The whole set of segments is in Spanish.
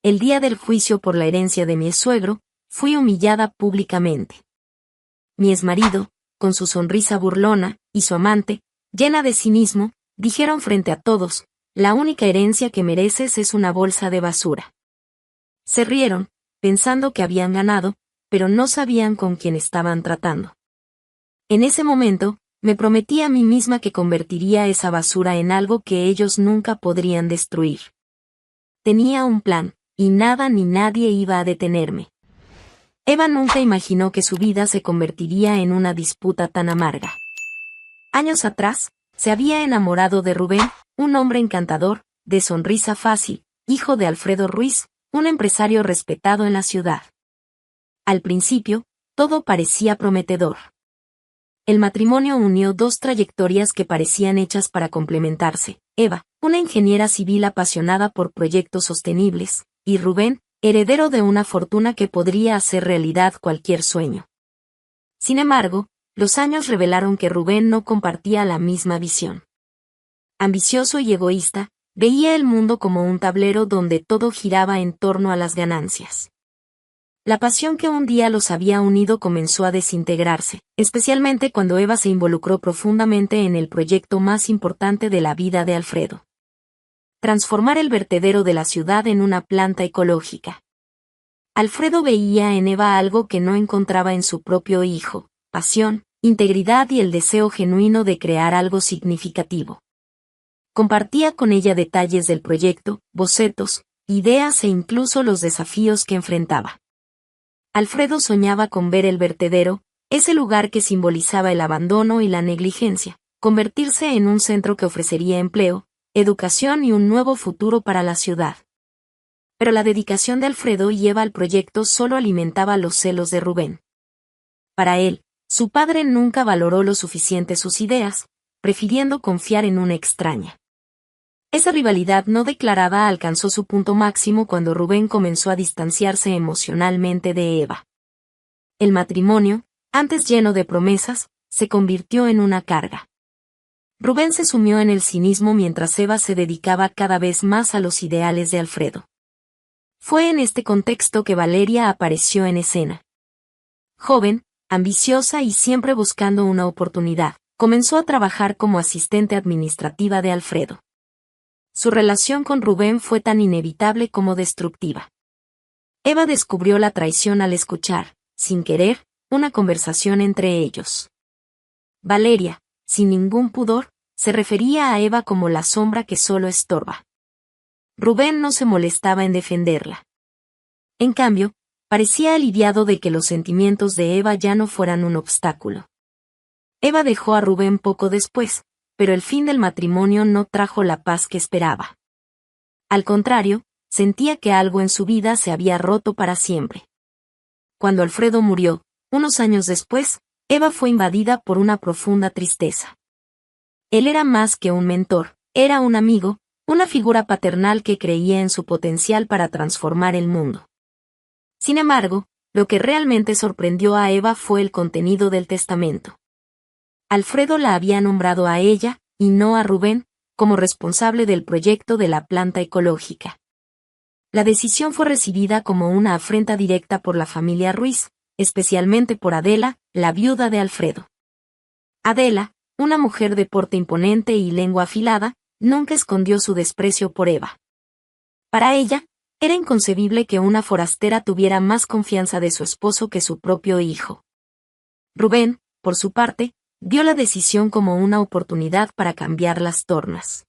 el día del juicio por la herencia de mi suegro, fui humillada públicamente. Mi exmarido, con su sonrisa burlona, y su amante, llena de cinismo, dijeron frente a todos, la única herencia que mereces es una bolsa de basura. Se rieron, pensando que habían ganado, pero no sabían con quién estaban tratando. En ese momento, me prometí a mí misma que convertiría esa basura en algo que ellos nunca podrían destruir. Tenía un plan, y nada ni nadie iba a detenerme. Eva nunca imaginó que su vida se convertiría en una disputa tan amarga. Años atrás, se había enamorado de Rubén, un hombre encantador, de sonrisa fácil, hijo de Alfredo Ruiz, un empresario respetado en la ciudad. Al principio, todo parecía prometedor. El matrimonio unió dos trayectorias que parecían hechas para complementarse. Eva, una ingeniera civil apasionada por proyectos sostenibles, y Rubén, heredero de una fortuna que podría hacer realidad cualquier sueño. Sin embargo, los años revelaron que Rubén no compartía la misma visión. Ambicioso y egoísta, veía el mundo como un tablero donde todo giraba en torno a las ganancias. La pasión que un día los había unido comenzó a desintegrarse, especialmente cuando Eva se involucró profundamente en el proyecto más importante de la vida de Alfredo. Transformar el vertedero de la ciudad en una planta ecológica. Alfredo veía en Eva algo que no encontraba en su propio hijo: pasión, integridad y el deseo genuino de crear algo significativo. Compartía con ella detalles del proyecto, bocetos, ideas e incluso los desafíos que enfrentaba. Alfredo soñaba con ver el vertedero, ese lugar que simbolizaba el abandono y la negligencia, convertirse en un centro que ofrecería empleo, educación y un nuevo futuro para la ciudad. Pero la dedicación de Alfredo y Eva al proyecto solo alimentaba los celos de Rubén. Para él, su padre nunca valoró lo suficiente sus ideas, prefiriendo confiar en una extraña. Esa rivalidad no declarada alcanzó su punto máximo cuando Rubén comenzó a distanciarse emocionalmente de Eva. El matrimonio, antes lleno de promesas, se convirtió en una carga. Rubén se sumió en el cinismo mientras Eva se dedicaba cada vez más a los ideales de Alfredo. Fue en este contexto que Valeria apareció en escena. Joven, ambiciosa y siempre buscando una oportunidad, comenzó a trabajar como asistente administrativa de Alfredo. Su relación con Rubén fue tan inevitable como destructiva. Eva descubrió la traición al escuchar, sin querer, una conversación entre ellos. Valeria, sin ningún pudor, se refería a Eva como la sombra que solo estorba. Rubén no se molestaba en defenderla. En cambio, parecía aliviado de que los sentimientos de Eva ya no fueran un obstáculo. Eva dejó a Rubén poco después, pero el fin del matrimonio no trajo la paz que esperaba. Al contrario, sentía que algo en su vida se había roto para siempre. Cuando Alfredo murió, unos años después, Eva fue invadida por una profunda tristeza. Él era más que un mentor, era un amigo, una figura paternal que creía en su potencial para transformar el mundo. Sin embargo, lo que realmente sorprendió a Eva fue el contenido del testamento. Alfredo la había nombrado a ella, y no a Rubén, como responsable del proyecto de la planta ecológica. La decisión fue recibida como una afrenta directa por la familia Ruiz, especialmente por Adela, la viuda de Alfredo. Adela, una mujer de porte imponente y lengua afilada, nunca escondió su desprecio por Eva. Para ella, era inconcebible que una forastera tuviera más confianza de su esposo que su propio hijo. Rubén, por su parte, vio la decisión como una oportunidad para cambiar las tornas.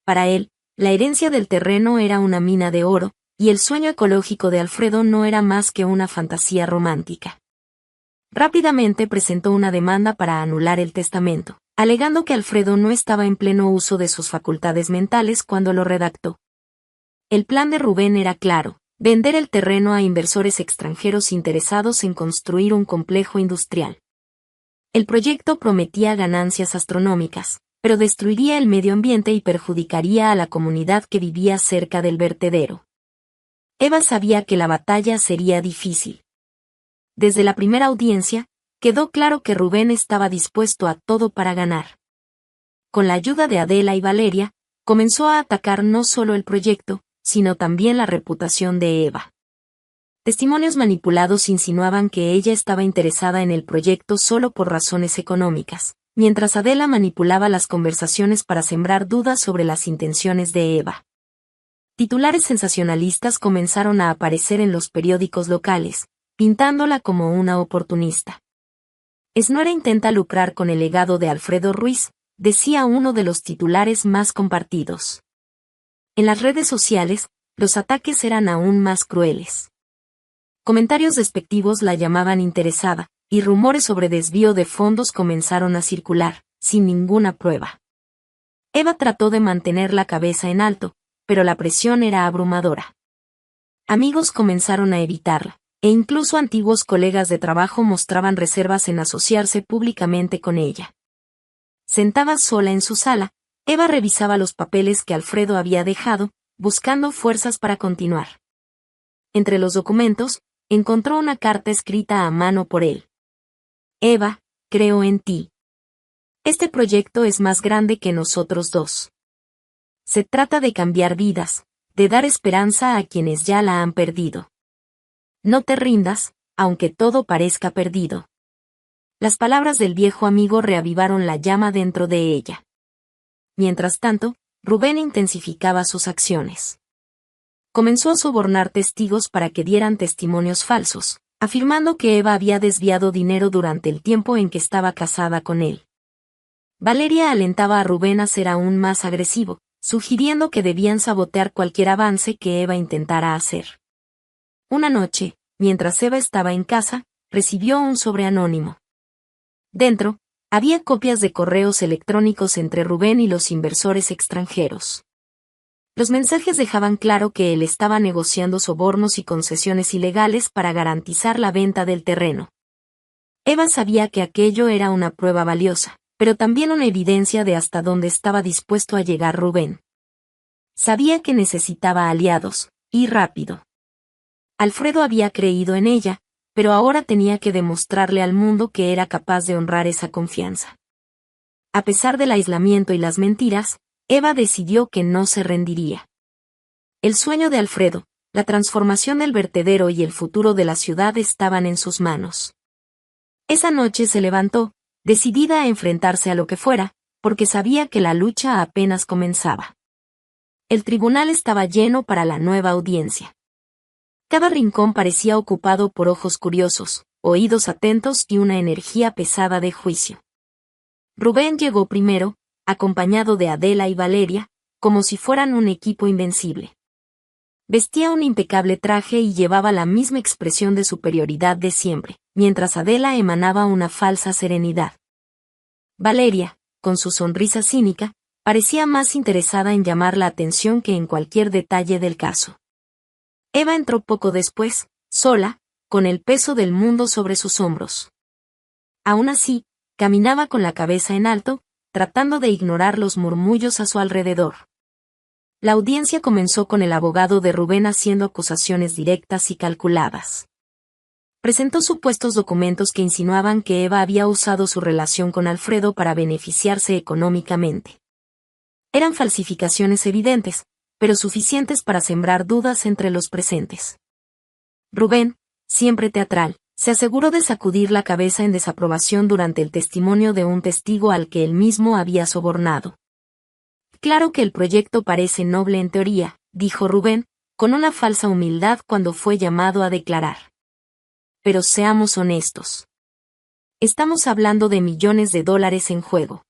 Para él, la herencia del terreno era una mina de oro, y el sueño ecológico de Alfredo no era más que una fantasía romántica. Rápidamente presentó una demanda para anular el testamento, alegando que Alfredo no estaba en pleno uso de sus facultades mentales cuando lo redactó. El plan de Rubén era claro: vender el terreno a inversores extranjeros interesados en construir un complejo industrial. El proyecto prometía ganancias astronómicas, pero destruiría el medio ambiente y perjudicaría a la comunidad que vivía cerca del vertedero. Eva sabía que la batalla sería difícil. Desde la primera audiencia, quedó claro que Rubén estaba dispuesto a todo para ganar. Con la ayuda de Adela y Valeria, comenzó a atacar no solo el proyecto, sino también la reputación de Eva. Testimonios manipulados insinuaban que ella estaba interesada en el proyecto solo por razones económicas, mientras Adela manipulaba las conversaciones para sembrar dudas sobre las intenciones de Eva. Titulares sensacionalistas comenzaron a aparecer en los periódicos locales, pintándola como una oportunista. Esnora intenta lucrar con el legado de Alfredo Ruiz, decía uno de los titulares más compartidos. En las redes sociales, los ataques eran aún más crueles. Comentarios despectivos la llamaban interesada, y rumores sobre desvío de fondos comenzaron a circular, sin ninguna prueba. Eva trató de mantener la cabeza en alto, pero la presión era abrumadora. Amigos comenzaron a evitarla, e incluso antiguos colegas de trabajo mostraban reservas en asociarse públicamente con ella. Sentada sola en su sala, Eva revisaba los papeles que Alfredo había dejado, buscando fuerzas para continuar. Entre los documentos, encontró una carta escrita a mano por él. Eva, creo en ti. Este proyecto es más grande que nosotros dos. Se trata de cambiar vidas, de dar esperanza a quienes ya la han perdido. No te rindas, aunque todo parezca perdido. Las palabras del viejo amigo reavivaron la llama dentro de ella. Mientras tanto, Rubén intensificaba sus acciones. Comenzó a sobornar testigos para que dieran testimonios falsos, afirmando que Eva había desviado dinero durante el tiempo en que estaba casada con él. Valeria alentaba a Rubén a ser aún más agresivo, sugiriendo que debían sabotear cualquier avance que Eva intentara hacer. Una noche, mientras Eva estaba en casa, recibió un sobre anónimo. Dentro, había copias de correos electrónicos entre Rubén y los inversores extranjeros. Los mensajes dejaban claro que él estaba negociando sobornos y concesiones ilegales para garantizar la venta del terreno. Eva sabía que aquello era una prueba valiosa, pero también una evidencia de hasta dónde estaba dispuesto a llegar Rubén. Sabía que necesitaba aliados, y rápido. Alfredo había creído en ella, pero ahora tenía que demostrarle al mundo que era capaz de honrar esa confianza. A pesar del aislamiento y las mentiras, Eva decidió que no se rendiría. El sueño de Alfredo, la transformación del vertedero y el futuro de la ciudad estaban en sus manos. Esa noche se levantó, decidida a enfrentarse a lo que fuera, porque sabía que la lucha apenas comenzaba. El tribunal estaba lleno para la nueva audiencia. Cada rincón parecía ocupado por ojos curiosos, oídos atentos y una energía pesada de juicio. Rubén llegó primero, acompañado de Adela y Valeria, como si fueran un equipo invencible. Vestía un impecable traje y llevaba la misma expresión de superioridad de siempre, mientras Adela emanaba una falsa serenidad. Valeria, con su sonrisa cínica, parecía más interesada en llamar la atención que en cualquier detalle del caso. Eva entró poco después, sola, con el peso del mundo sobre sus hombros. Aún así, caminaba con la cabeza en alto, tratando de ignorar los murmullos a su alrededor. La audiencia comenzó con el abogado de Rubén haciendo acusaciones directas y calculadas. Presentó supuestos documentos que insinuaban que Eva había usado su relación con Alfredo para beneficiarse económicamente. Eran falsificaciones evidentes, pero suficientes para sembrar dudas entre los presentes. Rubén, siempre teatral, se aseguró de sacudir la cabeza en desaprobación durante el testimonio de un testigo al que él mismo había sobornado. Claro que el proyecto parece noble en teoría, dijo Rubén, con una falsa humildad cuando fue llamado a declarar. Pero seamos honestos. Estamos hablando de millones de dólares en juego.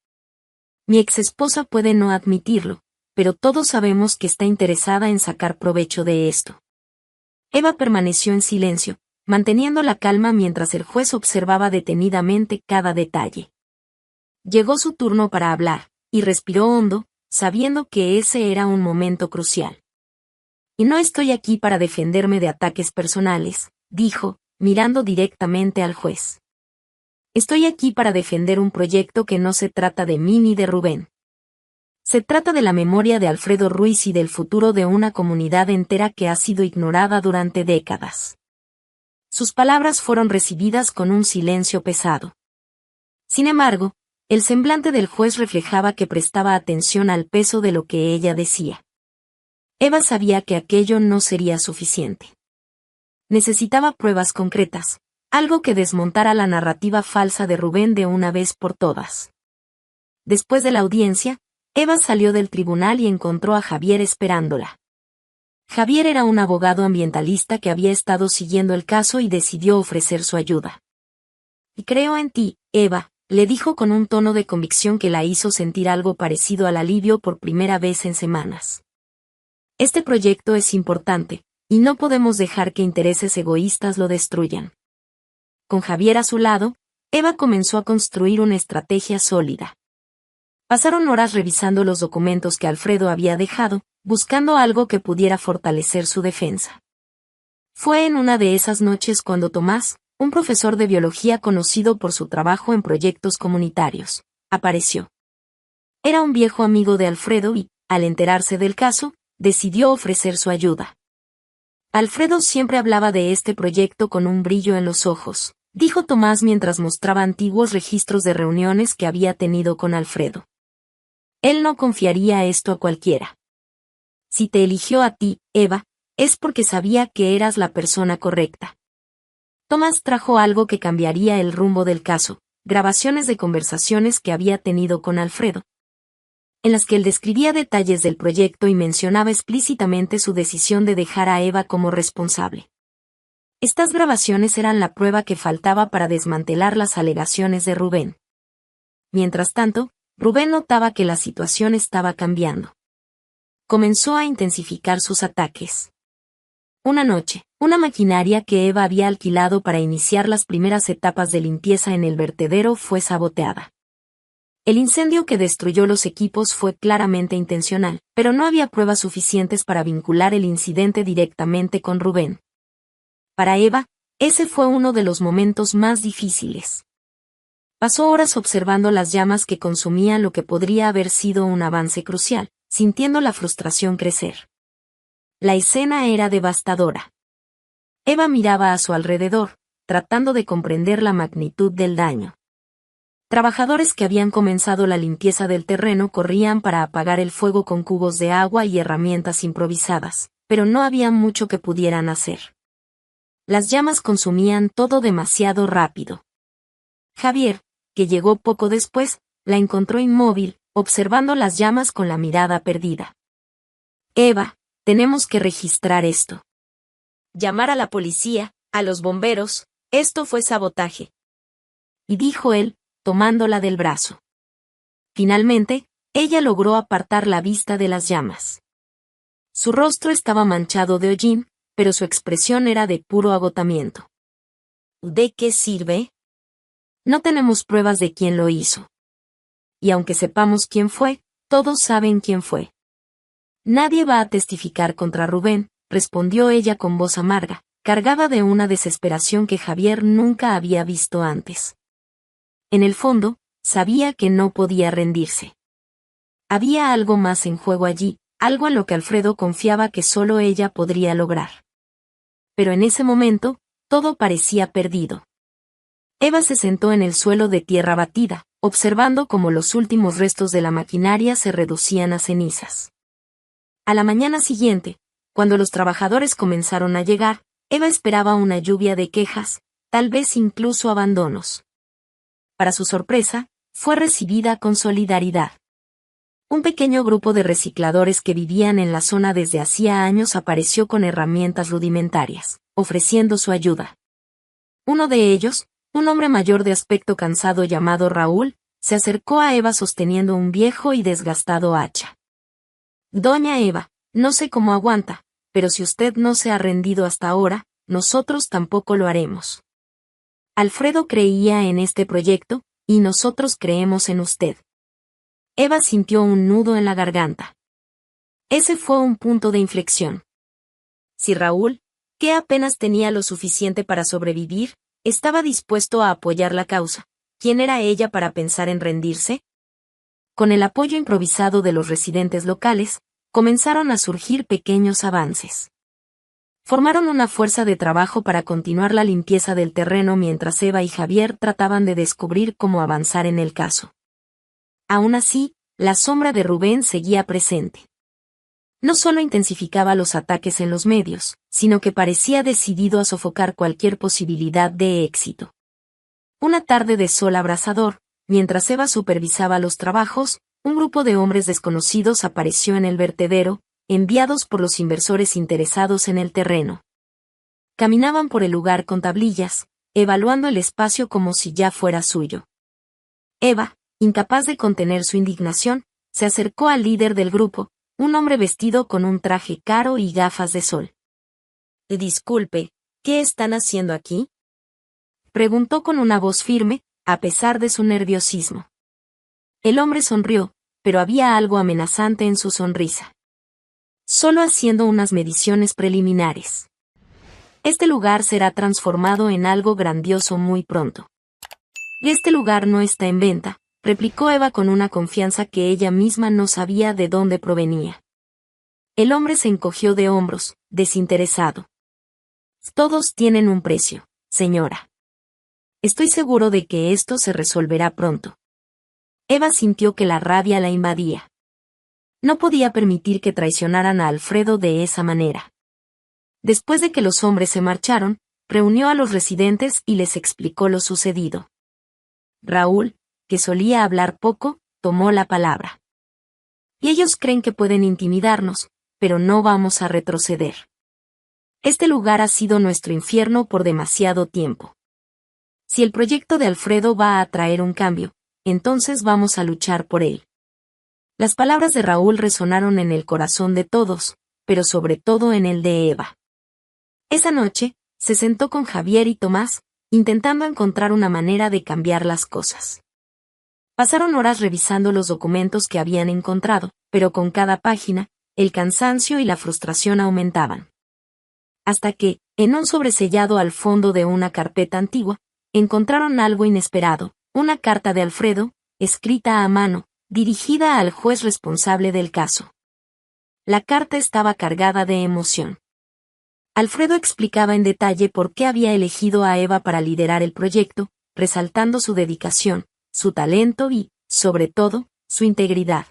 Mi exesposa puede no admitirlo, pero todos sabemos que está interesada en sacar provecho de esto. Eva permaneció en silencio, manteniendo la calma mientras el juez observaba detenidamente cada detalle. Llegó su turno para hablar, y respiró hondo, sabiendo que ese era un momento crucial. Y no estoy aquí para defenderme de ataques personales, dijo, mirando directamente al juez. Estoy aquí para defender un proyecto que no se trata de mí ni de Rubén. Se trata de la memoria de Alfredo Ruiz y del futuro de una comunidad entera que ha sido ignorada durante décadas. Sus palabras fueron recibidas con un silencio pesado. Sin embargo, el semblante del juez reflejaba que prestaba atención al peso de lo que ella decía. Eva sabía que aquello no sería suficiente. Necesitaba pruebas concretas, algo que desmontara la narrativa falsa de Rubén de una vez por todas. Después de la audiencia, Eva salió del tribunal y encontró a Javier esperándola. Javier era un abogado ambientalista que había estado siguiendo el caso y decidió ofrecer su ayuda. Y creo en ti, Eva, le dijo con un tono de convicción que la hizo sentir algo parecido al alivio por primera vez en semanas. Este proyecto es importante, y no podemos dejar que intereses egoístas lo destruyan. Con Javier a su lado, Eva comenzó a construir una estrategia sólida. Pasaron horas revisando los documentos que Alfredo había dejado, buscando algo que pudiera fortalecer su defensa. Fue en una de esas noches cuando Tomás, un profesor de biología conocido por su trabajo en proyectos comunitarios, apareció. Era un viejo amigo de Alfredo y, al enterarse del caso, decidió ofrecer su ayuda. Alfredo siempre hablaba de este proyecto con un brillo en los ojos, dijo Tomás mientras mostraba antiguos registros de reuniones que había tenido con Alfredo. Él no confiaría esto a cualquiera. Si te eligió a ti, Eva, es porque sabía que eras la persona correcta. Tomás trajo algo que cambiaría el rumbo del caso, grabaciones de conversaciones que había tenido con Alfredo, en las que él describía detalles del proyecto y mencionaba explícitamente su decisión de dejar a Eva como responsable. Estas grabaciones eran la prueba que faltaba para desmantelar las alegaciones de Rubén. Mientras tanto, Rubén notaba que la situación estaba cambiando. Comenzó a intensificar sus ataques. Una noche, una maquinaria que Eva había alquilado para iniciar las primeras etapas de limpieza en el vertedero fue saboteada. El incendio que destruyó los equipos fue claramente intencional, pero no había pruebas suficientes para vincular el incidente directamente con Rubén. Para Eva, ese fue uno de los momentos más difíciles. Pasó horas observando las llamas que consumían lo que podría haber sido un avance crucial, sintiendo la frustración crecer. La escena era devastadora. Eva miraba a su alrededor, tratando de comprender la magnitud del daño. Trabajadores que habían comenzado la limpieza del terreno corrían para apagar el fuego con cubos de agua y herramientas improvisadas, pero no había mucho que pudieran hacer. Las llamas consumían todo demasiado rápido. Javier, que llegó poco después, la encontró inmóvil, observando las llamas con la mirada perdida. Eva, tenemos que registrar esto. Llamar a la policía, a los bomberos, esto fue sabotaje. Y dijo él, tomándola del brazo. Finalmente, ella logró apartar la vista de las llamas. Su rostro estaba manchado de hollín, pero su expresión era de puro agotamiento. ¿De qué sirve? No tenemos pruebas de quién lo hizo. Y aunque sepamos quién fue, todos saben quién fue. Nadie va a testificar contra Rubén, respondió ella con voz amarga, cargada de una desesperación que Javier nunca había visto antes. En el fondo, sabía que no podía rendirse. Había algo más en juego allí, algo en lo que Alfredo confiaba que solo ella podría lograr. Pero en ese momento, todo parecía perdido. Eva se sentó en el suelo de tierra batida, observando cómo los últimos restos de la maquinaria se reducían a cenizas. A la mañana siguiente, cuando los trabajadores comenzaron a llegar, Eva esperaba una lluvia de quejas, tal vez incluso abandonos. Para su sorpresa, fue recibida con solidaridad. Un pequeño grupo de recicladores que vivían en la zona desde hacía años apareció con herramientas rudimentarias, ofreciendo su ayuda. Uno de ellos, un hombre mayor de aspecto cansado llamado Raúl, se acercó a Eva sosteniendo un viejo y desgastado hacha. Doña Eva, no sé cómo aguanta, pero si usted no se ha rendido hasta ahora, nosotros tampoco lo haremos. Alfredo creía en este proyecto, y nosotros creemos en usted. Eva sintió un nudo en la garganta. Ese fue un punto de inflexión. Si Raúl, que apenas tenía lo suficiente para sobrevivir, estaba dispuesto a apoyar la causa, ¿quién era ella para pensar en rendirse? Con el apoyo improvisado de los residentes locales, comenzaron a surgir pequeños avances. Formaron una fuerza de trabajo para continuar la limpieza del terreno mientras Eva y Javier trataban de descubrir cómo avanzar en el caso. Aún así, la sombra de Rubén seguía presente. No solo intensificaba los ataques en los medios, sino que parecía decidido a sofocar cualquier posibilidad de éxito. Una tarde de sol abrasador, mientras Eva supervisaba los trabajos, un grupo de hombres desconocidos apareció en el vertedero, enviados por los inversores interesados en el terreno. Caminaban por el lugar con tablillas, evaluando el espacio como si ya fuera suyo. Eva, incapaz de contener su indignación, se acercó al líder del grupo, un hombre vestido con un traje caro y gafas de sol. «Disculpe, ¿qué están haciendo aquí?», preguntó con una voz firme, a pesar de su nerviosismo. El hombre sonrió, pero había algo amenazante en su sonrisa. «Solo haciendo unas mediciones preliminares. Este lugar será transformado en algo grandioso muy pronto». «Este lugar no está en venta», replicó Eva con una confianza que ella misma no sabía de dónde provenía. El hombre se encogió de hombros, desinteresado. «Todos tienen un precio, señora. Estoy seguro de que esto se resolverá pronto». Eva sintió que la rabia la invadía. No podía permitir que traicionaran a Alfredo de esa manera. Después de que los hombres se marcharon, reunió a los residentes y les explicó lo sucedido. Raúl, que solía hablar poco, tomó la palabra. «Y ellos creen que pueden intimidarnos, pero no vamos a retroceder. Este lugar ha sido nuestro infierno por demasiado tiempo. Si el proyecto de Alfredo va a traer un cambio, entonces vamos a luchar por él». Las palabras de Raúl resonaron en el corazón de todos, pero sobre todo en el de Eva. Esa noche, se sentó con Javier y Tomás, intentando encontrar una manera de cambiar las cosas. Pasaron horas revisando los documentos que habían encontrado, pero con cada página, el cansancio y la frustración aumentaban. Hasta que, en un sobresellado al fondo de una carpeta antigua, encontraron algo inesperado, una carta de Alfredo, escrita a mano, dirigida al juez responsable del caso. La carta estaba cargada de emoción. Alfredo explicaba en detalle por qué había elegido a Eva para liderar el proyecto, resaltando su dedicación, su talento y, sobre todo, su integridad.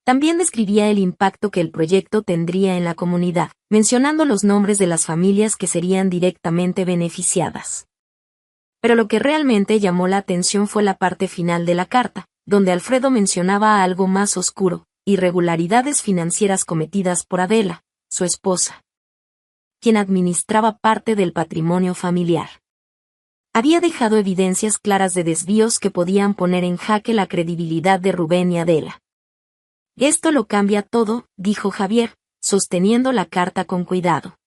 También describía el impacto que el proyecto tendría en la comunidad, mencionando los nombres de las familias que serían directamente beneficiadas. Pero lo que realmente llamó la atención fue la parte final de la carta, donde Alfredo mencionaba algo más oscuro, irregularidades financieras cometidas por Adela, su esposa, quien administraba parte del patrimonio familiar. Había dejado evidencias claras de desvíos que podían poner en jaque la credibilidad de Rubén y Adela. «Esto lo cambia todo», dijo Javier, sosteniendo la carta con cuidado.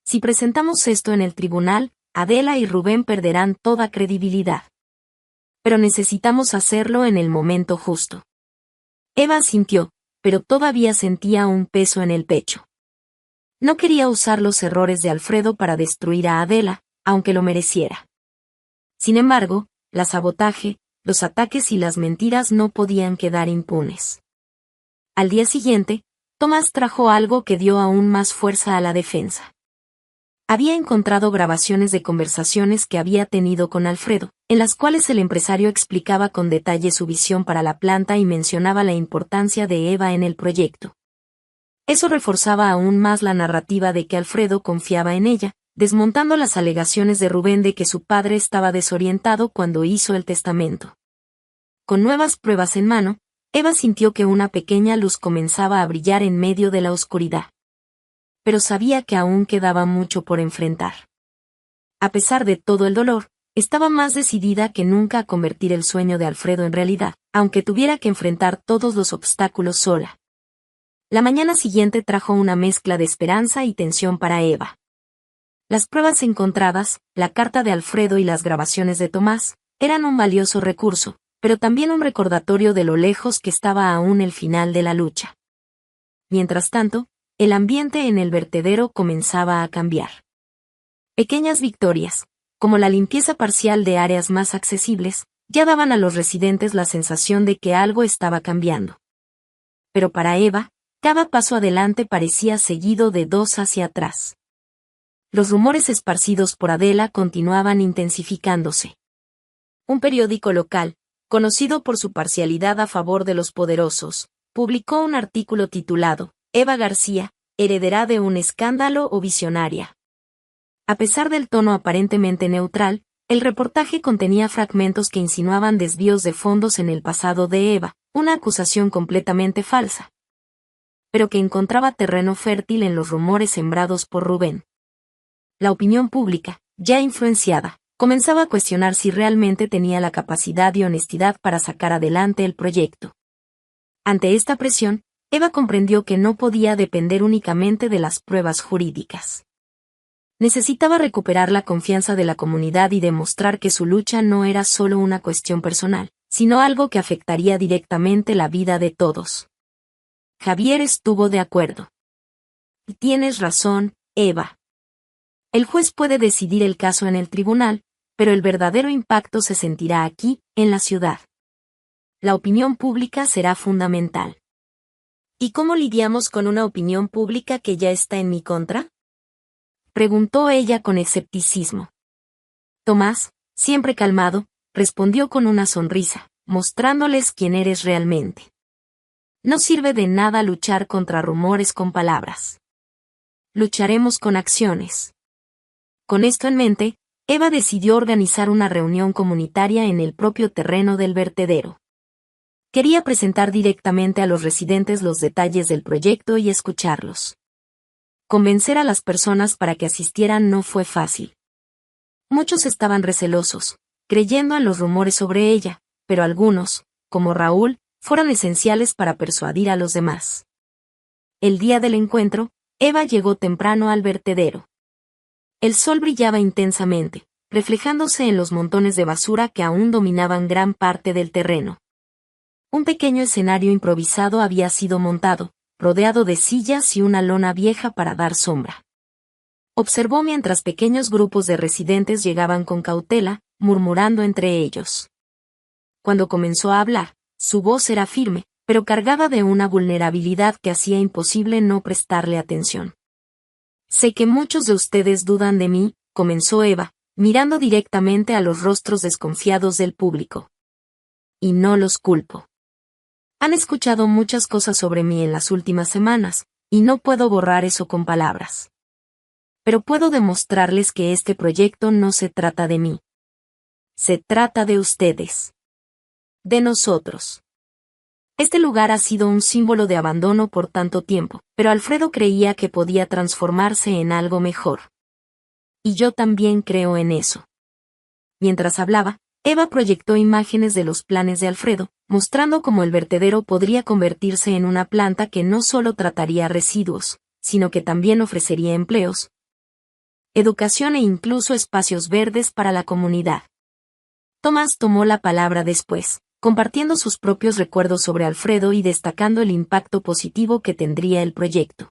«Si presentamos esto en el tribunal, Adela y Rubén perderán toda credibilidad. Pero necesitamos hacerlo en el momento justo». Eva asintió, pero todavía sentía un peso en el pecho. No quería usar los errores de Alfredo para destruir a Adela, aunque lo mereciera. Sin embargo, el sabotaje, los ataques y las mentiras no podían quedar impunes. Al día siguiente, Tomás trajo algo que dio aún más fuerza a la defensa. Había encontrado grabaciones de conversaciones que había tenido con Alfredo, en las cuales el empresario explicaba con detalle su visión para la planta y mencionaba la importancia de Eva en el proyecto. Eso reforzaba aún más la narrativa de que Alfredo confiaba en ella, desmontando las alegaciones de Rubén de que su padre estaba desorientado cuando hizo el testamento. Con nuevas pruebas en mano, Eva sintió que una pequeña luz comenzaba a brillar en medio de la oscuridad. Pero sabía que aún quedaba mucho por enfrentar. A pesar de todo el dolor, estaba más decidida que nunca a convertir el sueño de Alfredo en realidad, aunque tuviera que enfrentar todos los obstáculos sola. La mañana siguiente trajo una mezcla de esperanza y tensión para Eva. Las pruebas encontradas, la carta de Alfredo y las grabaciones de Tomás, eran un valioso recurso, pero también un recordatorio de lo lejos que estaba aún el final de la lucha. Mientras tanto, el ambiente en el vertedero comenzaba a cambiar. Pequeñas victorias, como la limpieza parcial de áreas más accesibles, ya daban a los residentes la sensación de que algo estaba cambiando. Pero para Eva, cada paso adelante parecía seguido de dos hacia atrás. Los rumores esparcidos por Adela continuaban intensificándose. Un periódico local, conocido por su parcialidad a favor de los poderosos, publicó un artículo titulado Eva García, heredera de un escándalo o visionaria. A pesar del tono aparentemente neutral, el reportaje contenía fragmentos que insinuaban desvíos de fondos en el pasado de Eva, una acusación completamente falsa, pero que encontraba terreno fértil en los rumores sembrados por Rubén. La opinión pública, ya influenciada, comenzaba a cuestionar si realmente tenía la capacidad y honestidad para sacar adelante el proyecto. Ante esta presión, Eva comprendió que no podía depender únicamente de las pruebas jurídicas. Necesitaba recuperar la confianza de la comunidad y demostrar que su lucha no era solo una cuestión personal, sino algo que afectaría directamente la vida de todos. Javier estuvo de acuerdo. Tienes razón, Eva. El juez puede decidir el caso en el tribunal, pero el verdadero impacto se sentirá aquí, en la ciudad. La opinión pública será fundamental. ¿Y cómo lidiamos con una opinión pública que ya está en mi contra?, preguntó ella con escepticismo. Tomás, siempre calmado, respondió con una sonrisa, mostrándoles quién eres realmente. No sirve de nada luchar contra rumores con palabras. Lucharemos con acciones. Con esto en mente, Eva decidió organizar una reunión comunitaria en el propio terreno del vertedero. Quería presentar directamente a los residentes los detalles del proyecto y escucharlos. Convencer a las personas para que asistieran no fue fácil. Muchos estaban recelosos, creyendo en los rumores sobre ella, pero algunos, como Raúl, fueron esenciales para persuadir a los demás. El día del encuentro, Eva llegó temprano al vertedero. El sol brillaba intensamente, reflejándose en los montones de basura que aún dominaban gran parte del terreno. Un pequeño escenario improvisado había sido montado, rodeado de sillas y una lona vieja para dar sombra. Observó mientras pequeños grupos de residentes llegaban con cautela, murmurando entre ellos. Cuando comenzó a hablar, su voz era firme, pero cargada de una vulnerabilidad que hacía imposible no prestarle atención. Sé que muchos de ustedes dudan de mí, comenzó Eva, mirando directamente a los rostros desconfiados del público. Y no los culpo. Han escuchado muchas cosas sobre mí en las últimas semanas, y no puedo borrar eso con palabras. Pero puedo demostrarles que este proyecto no se trata de mí. Se trata de ustedes. De nosotros. Este lugar ha sido un símbolo de abandono por tanto tiempo, pero Alfredo creía que podía transformarse en algo mejor. Y yo también creo en eso. Mientras hablaba, Eva proyectó imágenes de los planes de Alfredo, mostrando cómo el vertedero podría convertirse en una planta que no solo trataría residuos, sino que también ofrecería empleos, educación e incluso espacios verdes para la comunidad. Tomás tomó la palabra después, compartiendo sus propios recuerdos sobre Alfredo y destacando el impacto positivo que tendría el proyecto.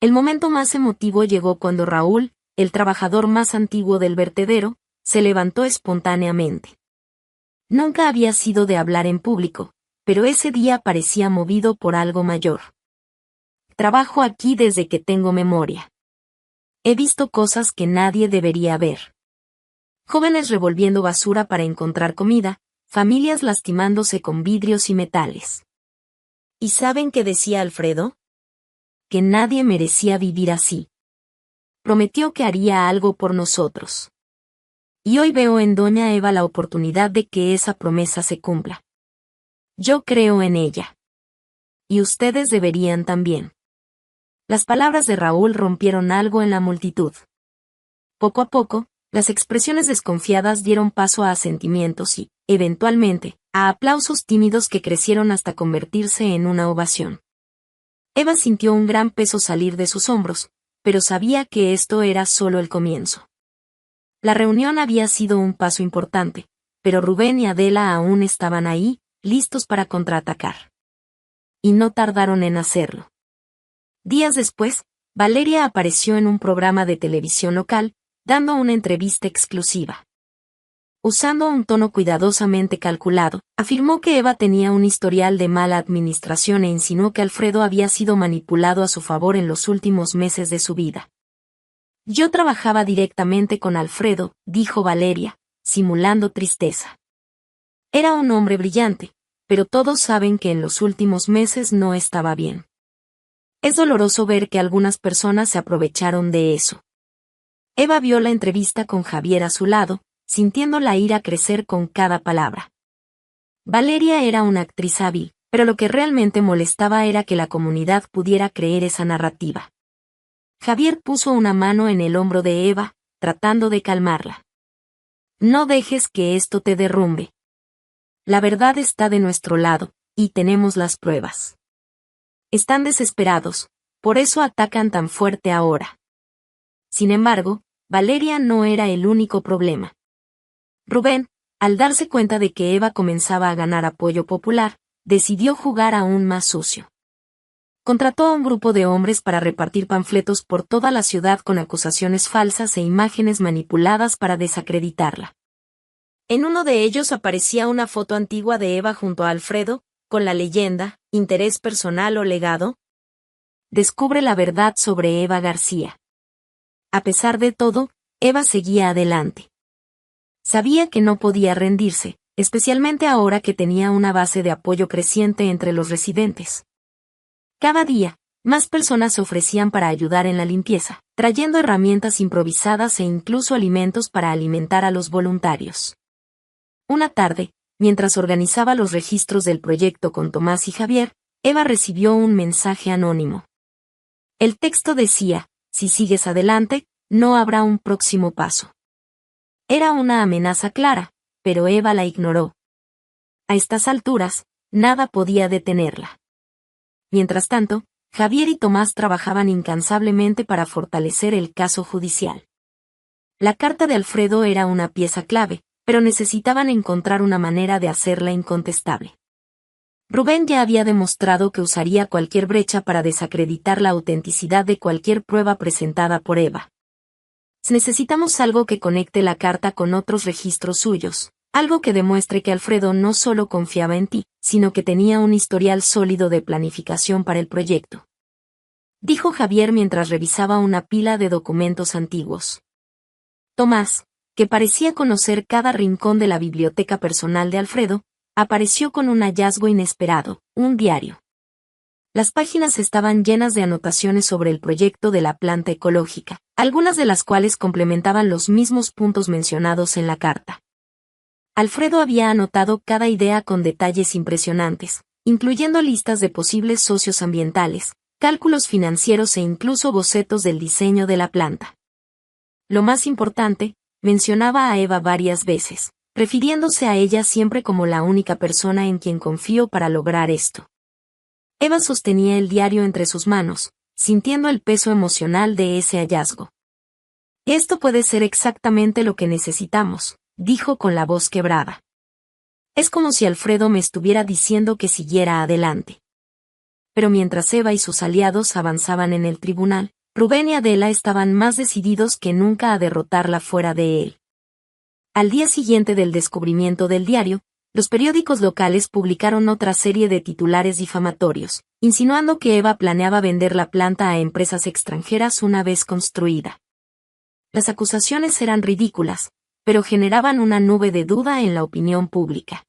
El momento más emotivo llegó cuando Raúl, el trabajador más antiguo del vertedero, se levantó espontáneamente. Nunca había sido de hablar en público, pero ese día parecía movido por algo mayor. Trabajo aquí desde que tengo memoria. He visto cosas que nadie debería ver. Jóvenes revolviendo basura para encontrar comida, familias lastimándose con vidrios y metales. ¿Y saben qué decía Alfredo? Que nadie merecía vivir así. Prometió que haría algo por nosotros. Y hoy veo en Doña Eva la oportunidad de que esa promesa se cumpla. Yo creo en ella. Y ustedes deberían también. Las palabras de Raúl rompieron algo en la multitud. Poco a poco, las expresiones desconfiadas dieron paso a asentimientos y, eventualmente, a aplausos tímidos que crecieron hasta convertirse en una ovación. Eva sintió un gran peso salir de sus hombros, pero sabía que esto era solo el comienzo. La reunión había sido un paso importante, pero Rubén y Adela aún estaban ahí, listos para contraatacar. Y no tardaron en hacerlo. Días después, Valeria apareció en un programa de televisión local, dando una entrevista exclusiva. Usando un tono cuidadosamente calculado, afirmó que Eva tenía un historial de mala administración e insinuó que Alfredo había sido manipulado a su favor en los últimos meses de su vida. Yo trabajaba directamente con Alfredo, dijo Valeria, simulando tristeza. Era un hombre brillante, pero todos saben que en los últimos meses no estaba bien. Es doloroso ver que algunas personas se aprovecharon de eso. Eva vio la entrevista con Javier a su lado, sintiendo la ira crecer con cada palabra. Valeria era una actriz hábil, pero lo que realmente molestaba era que la comunidad pudiera creer esa narrativa. Javier puso una mano en el hombro de Eva, tratando de calmarla. No dejes que esto te derrumbe. La verdad está de nuestro lado, y tenemos las pruebas. Están desesperados, por eso atacan tan fuerte ahora. Sin embargo, Valeria no era el único problema. Rubén, al darse cuenta de que Eva comenzaba a ganar apoyo popular, decidió jugar aún más sucio. Contrató a un grupo de hombres para repartir panfletos por toda la ciudad con acusaciones falsas e imágenes manipuladas para desacreditarla. En uno de ellos aparecía una foto antigua de Eva junto a Alfredo, con la leyenda, interés personal o legado. Descubre la verdad sobre Eva García. A pesar de todo, Eva seguía adelante. Sabía que no podía rendirse, especialmente ahora que tenía una base de apoyo creciente entre los residentes. Cada día, más personas se ofrecían para ayudar en la limpieza, trayendo herramientas improvisadas e incluso alimentos para alimentar a los voluntarios. Una tarde, mientras organizaba los registros del proyecto con Tomás y Javier, Eva recibió un mensaje anónimo. El texto decía: si sigues adelante, no habrá un próximo paso. Era una amenaza clara, pero Eva la ignoró. A estas alturas, nada podía detenerla. Mientras tanto, Javier y Tomás trabajaban incansablemente para fortalecer el caso judicial. La carta de Alfredo era una pieza clave, pero necesitaban encontrar una manera de hacerla incontestable. Rubén ya había demostrado que usaría cualquier brecha para desacreditar la autenticidad de cualquier prueba presentada por Eva. Necesitamos algo que conecte la carta con otros registros suyos, algo que demuestre que Alfredo no solo confiaba en ti, sino que tenía un historial sólido de planificación para el proyecto. Dijo Javier mientras revisaba una pila de documentos antiguos. Tomás, que parecía conocer cada rincón de la biblioteca personal de Alfredo, apareció con un hallazgo inesperado, un diario. Las páginas estaban llenas de anotaciones sobre el proyecto de la planta ecológica, algunas de las cuales complementaban los mismos puntos mencionados en la carta. Alfredo había anotado cada idea con detalles impresionantes, incluyendo listas de posibles socios ambientales, cálculos financieros e incluso bocetos del diseño de la planta. Lo más importante, mencionaba a Eva varias veces, refiriéndose a ella siempre como la única persona en quien confío para lograr esto. Eva sostenía el diario entre sus manos, sintiendo el peso emocional de ese hallazgo. Esto puede ser exactamente lo que necesitamos, dijo con la voz quebrada. Es como si Alfredo me estuviera diciendo que siguiera adelante. Pero mientras Eva y sus aliados avanzaban en el tribunal, Rubén y Adela estaban más decididos que nunca a derrotarla fuera de él. Al día siguiente del descubrimiento del diario, los periódicos locales publicaron otra serie de titulares difamatorios, insinuando que Eva planeaba vender la planta a empresas extranjeras una vez construida. Las acusaciones eran ridículas, pero generaban una nube de duda en la opinión pública.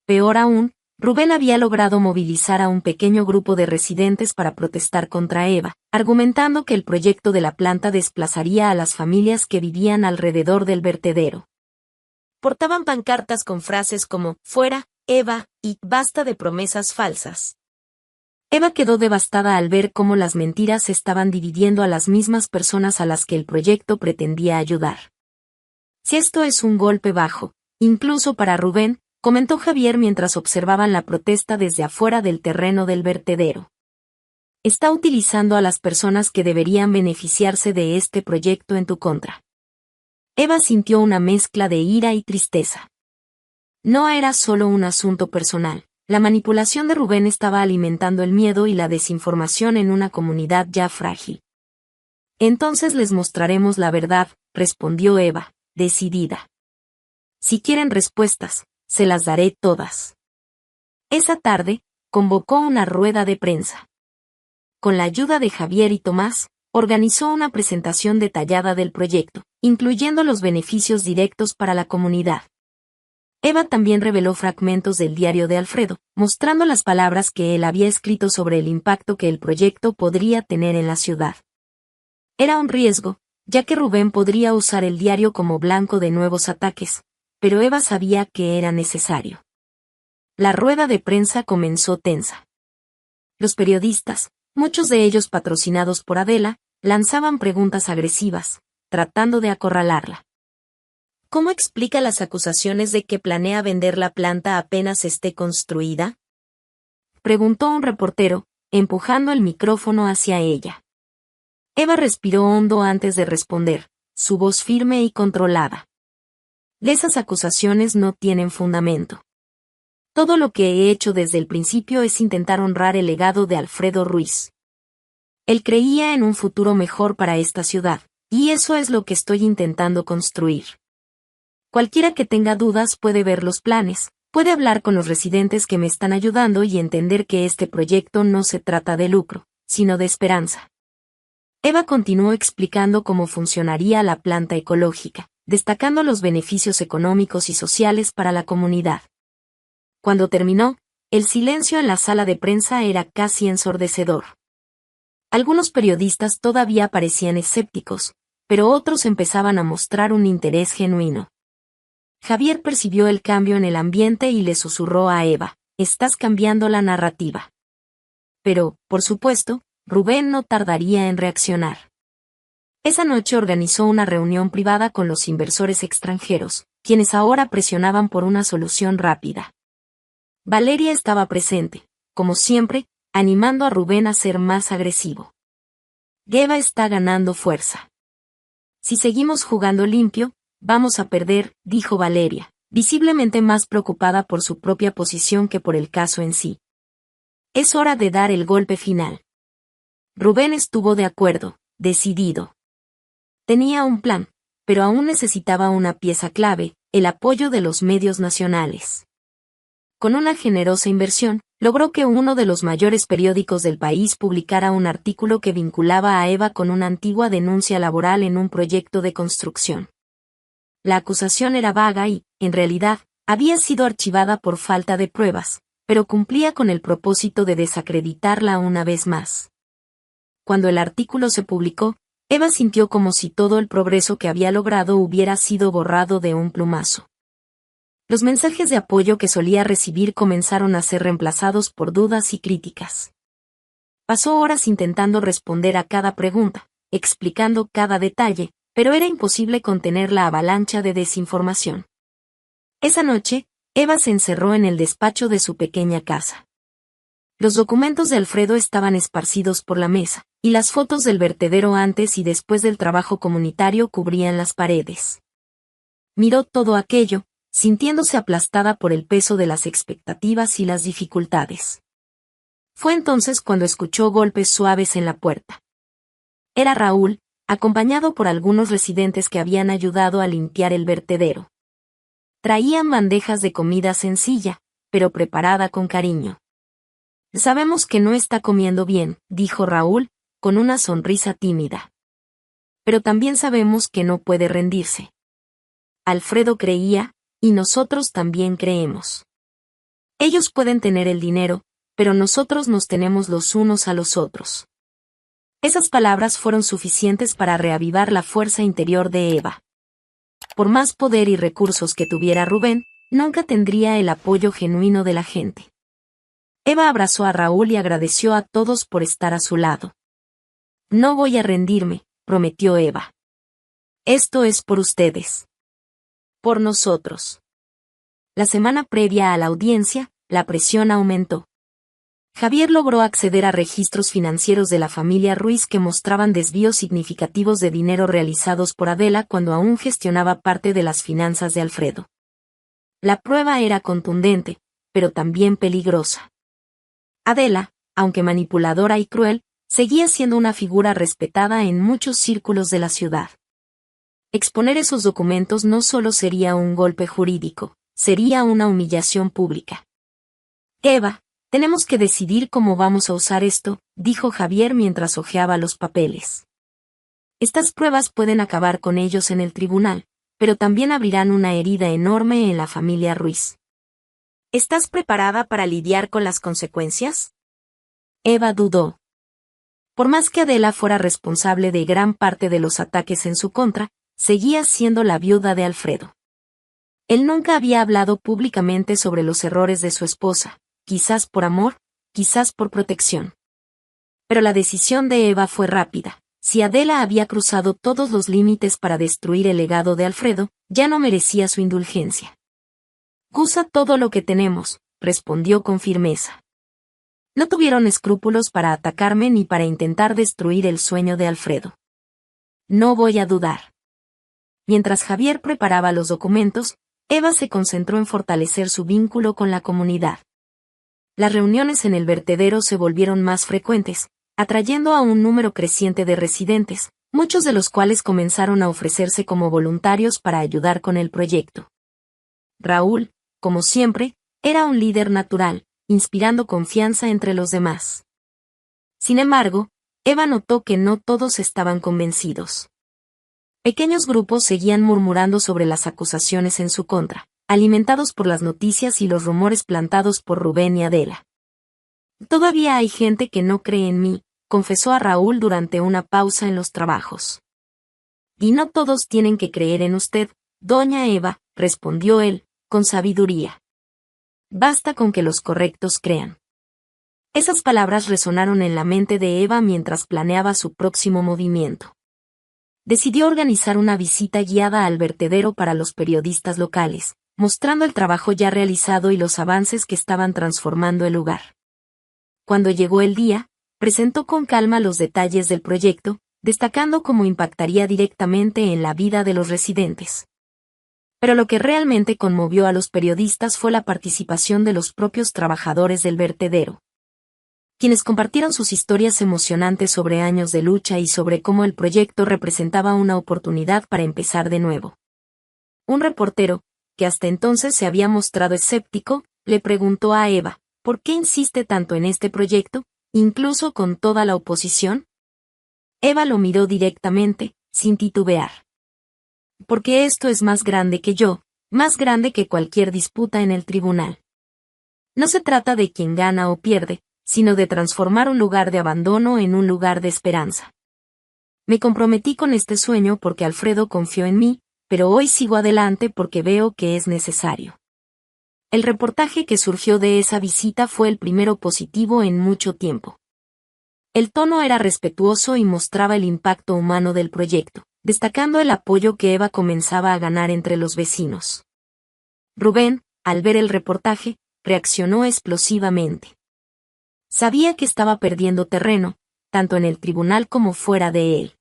Peor aún, Rubén había logrado movilizar a un pequeño grupo de residentes para protestar contra Eva, argumentando que el proyecto de la planta desplazaría a las familias que vivían alrededor del vertedero. Portaban pancartas con frases como «Fuera, Eva» y «Basta de promesas falsas». Eva quedó devastada al ver cómo las mentiras estaban dividiendo a las mismas personas a las que el proyecto pretendía ayudar. Si esto es un golpe bajo, incluso para Rubén, comentó Javier mientras observaban la protesta desde afuera del terreno del vertedero. Está utilizando a las personas que deberían beneficiarse de este proyecto en tu contra. Eva sintió una mezcla de ira y tristeza. No era solo un asunto personal, la manipulación de Rubén estaba alimentando el miedo y la desinformación en una comunidad ya frágil. Entonces les mostraremos la verdad, respondió Eva, decidida. Si quieren respuestas, se las daré todas. Esa tarde, convocó una rueda de prensa. Con la ayuda de Javier y Tomás, organizó una presentación detallada del proyecto, incluyendo los beneficios directos para la comunidad. Eva también reveló fragmentos del diario de Alfredo, mostrando las palabras que él había escrito sobre el impacto que el proyecto podría tener en la ciudad. Era un riesgo, ya que Rubén podría usar el diario como blanco de nuevos ataques, pero Eva sabía que era necesario. La rueda de prensa comenzó tensa. Los periodistas, muchos de ellos patrocinados por Adela, lanzaban preguntas agresivas, tratando de acorralarla. ¿Cómo explica las acusaciones de que planea vender la planta apenas esté construida?, preguntó un reportero, empujando el micrófono hacia ella. Eva respiró hondo antes de responder, su voz firme y controlada. Esas acusaciones no tienen fundamento. Todo lo que he hecho desde el principio es intentar honrar el legado de Alfredo Ruiz. Él creía en un futuro mejor para esta ciudad, y eso es lo que estoy intentando construir. Cualquiera que tenga dudas puede ver los planes, puede hablar con los residentes que me están ayudando y entender que este proyecto no se trata de lucro, sino de esperanza. Eva continuó explicando cómo funcionaría la planta ecológica, destacando los beneficios económicos y sociales para la comunidad. Cuando terminó, el silencio en la sala de prensa era casi ensordecedor. Algunos periodistas todavía parecían escépticos, pero otros empezaban a mostrar un interés genuino. Javier percibió el cambio en el ambiente y le susurró a Eva: «Estás cambiando la narrativa». Pero, por supuesto, Rubén no tardaría en reaccionar. Esa noche organizó una reunión privada con los inversores extranjeros, quienes ahora presionaban por una solución rápida. Valeria estaba presente, como siempre, animando a Rubén a ser más agresivo. Eva está ganando fuerza. Si seguimos jugando limpio, vamos a perder, dijo Valeria, visiblemente más preocupada por su propia posición que por el caso en sí. Es hora de dar el golpe final. Rubén estuvo de acuerdo, decidido. Tenía un plan, pero aún necesitaba una pieza clave: el apoyo de los medios nacionales. Con una generosa inversión, logró que uno de los mayores periódicos del país publicara un artículo que vinculaba a Eva con una antigua denuncia laboral en un proyecto de construcción. La acusación era vaga y, en realidad, había sido archivada por falta de pruebas, pero cumplía con el propósito de desacreditarla una vez más. Cuando el artículo se publicó, Eva sintió como si todo el progreso que había logrado hubiera sido borrado de un plumazo. Los mensajes de apoyo que solía recibir comenzaron a ser reemplazados por dudas y críticas. Pasó horas intentando responder a cada pregunta, explicando cada detalle, pero era imposible contener la avalancha de desinformación. Esa noche, Eva se encerró en el despacho de su pequeña casa. Los documentos de Alfredo estaban esparcidos por la mesa, y las fotos del vertedero antes y después del trabajo comunitario cubrían las paredes. Miró todo aquello, sintiéndose aplastada por el peso de las expectativas y las dificultades. Fue entonces cuando escuchó golpes suaves en la puerta. Era Raúl, acompañado por algunos residentes que habían ayudado a limpiar el vertedero. Traían bandejas de comida sencilla, pero preparada con cariño. «Sabemos que no está comiendo bien», dijo Raúl, con una sonrisa tímida. «Pero también sabemos que no puede rendirse. Alfredo creía, y nosotros también creemos. Ellos pueden tener el dinero, pero nosotros nos tenemos los unos a los otros». Esas palabras fueron suficientes para reavivar la fuerza interior de Eva. Por más poder y recursos que tuviera Rubén, nunca tendría el apoyo genuino de la gente. Eva abrazó a Raúl y agradeció a todos por estar a su lado. «No voy a rendirme», prometió Eva. «Esto es por ustedes. Por nosotros». La semana previa a la audiencia, la presión aumentó. Javier logró acceder a registros financieros de la familia Ruiz que mostraban desvíos significativos de dinero realizados por Adela cuando aún gestionaba parte de las finanzas de Alfredo. La prueba era contundente, pero también peligrosa. Adela, aunque manipuladora y cruel, seguía siendo una figura respetada en muchos círculos de la ciudad. Exponer esos documentos no solo sería un golpe jurídico, sería una humillación pública. «Eva, tenemos que decidir cómo vamos a usar esto», dijo Javier mientras hojeaba los papeles. «Estas pruebas pueden acabar con ellos en el tribunal, pero también abrirán una herida enorme en la familia Ruiz. ¿Estás preparada para lidiar con las consecuencias? Eva dudó. Por más que Adela fuera responsable de gran parte de los ataques en su contra, seguía siendo la viuda de Alfredo. Él nunca había hablado públicamente sobre los errores de su esposa, quizás por amor, quizás por protección. Pero la decisión de Eva fue rápida. Si Adela había cruzado todos los límites para destruir el legado de Alfredo, ya no merecía su indulgencia. «Usa todo lo que tenemos», respondió con firmeza. No tuvieron escrúpulos para atacarme ni para intentar destruir el sueño de Alfredo. No voy a dudar. Mientras Javier preparaba los documentos, Eva se concentró en fortalecer su vínculo con la comunidad. Las reuniones en el vertedero se volvieron más frecuentes, atrayendo a un número creciente de residentes, muchos de los cuales comenzaron a ofrecerse como voluntarios para ayudar con el proyecto. Raúl, como siempre, era un líder natural, inspirando confianza entre los demás. Sin embargo, Eva notó que no todos estaban convencidos. Pequeños grupos seguían murmurando sobre las acusaciones en su contra, alimentados por las noticias y los rumores plantados por Rubén y Adela. «Todavía hay gente que no cree en mí», confesó a Raúl durante una pausa en los trabajos. «Y no todos tienen que creer en usted, doña Eva», respondió él, con sabiduría. «Basta con que los correctos crean». Esas palabras resonaron en la mente de Eva mientras planeaba su próximo movimiento. Decidió organizar una visita guiada al vertedero para los periodistas locales, mostrando el trabajo ya realizado y los avances que estaban transformando el lugar. Cuando llegó el día, presentó con calma los detalles del proyecto, destacando cómo impactaría directamente en la vida de los residentes. Pero lo que realmente conmovió a los periodistas fue la participación de los propios trabajadores del vertedero, quienes compartieron sus historias emocionantes sobre años de lucha y sobre cómo el proyecto representaba una oportunidad para empezar de nuevo. Un reportero, que hasta entonces se había mostrado escéptico, le preguntó a Eva, ¿por qué insiste tanto en este proyecto, incluso con toda la oposición? Eva lo miró directamente, sin titubear. «Porque esto es más grande que yo, más grande que cualquier disputa en el tribunal. No se trata de quién gana o pierde, sino de transformar un lugar de abandono en un lugar de esperanza. Me comprometí con este sueño porque Alfredo confió en mí, pero hoy sigo adelante porque veo que es necesario». El reportaje que surgió de esa visita fue el primero positivo en mucho tiempo. El tono era respetuoso y mostraba el impacto humano del proyecto, destacando el apoyo que Eva comenzaba a ganar entre los vecinos. Rubén, al ver el reportaje, reaccionó explosivamente. Sabía que estaba perdiendo terreno, tanto en el tribunal como fuera de él.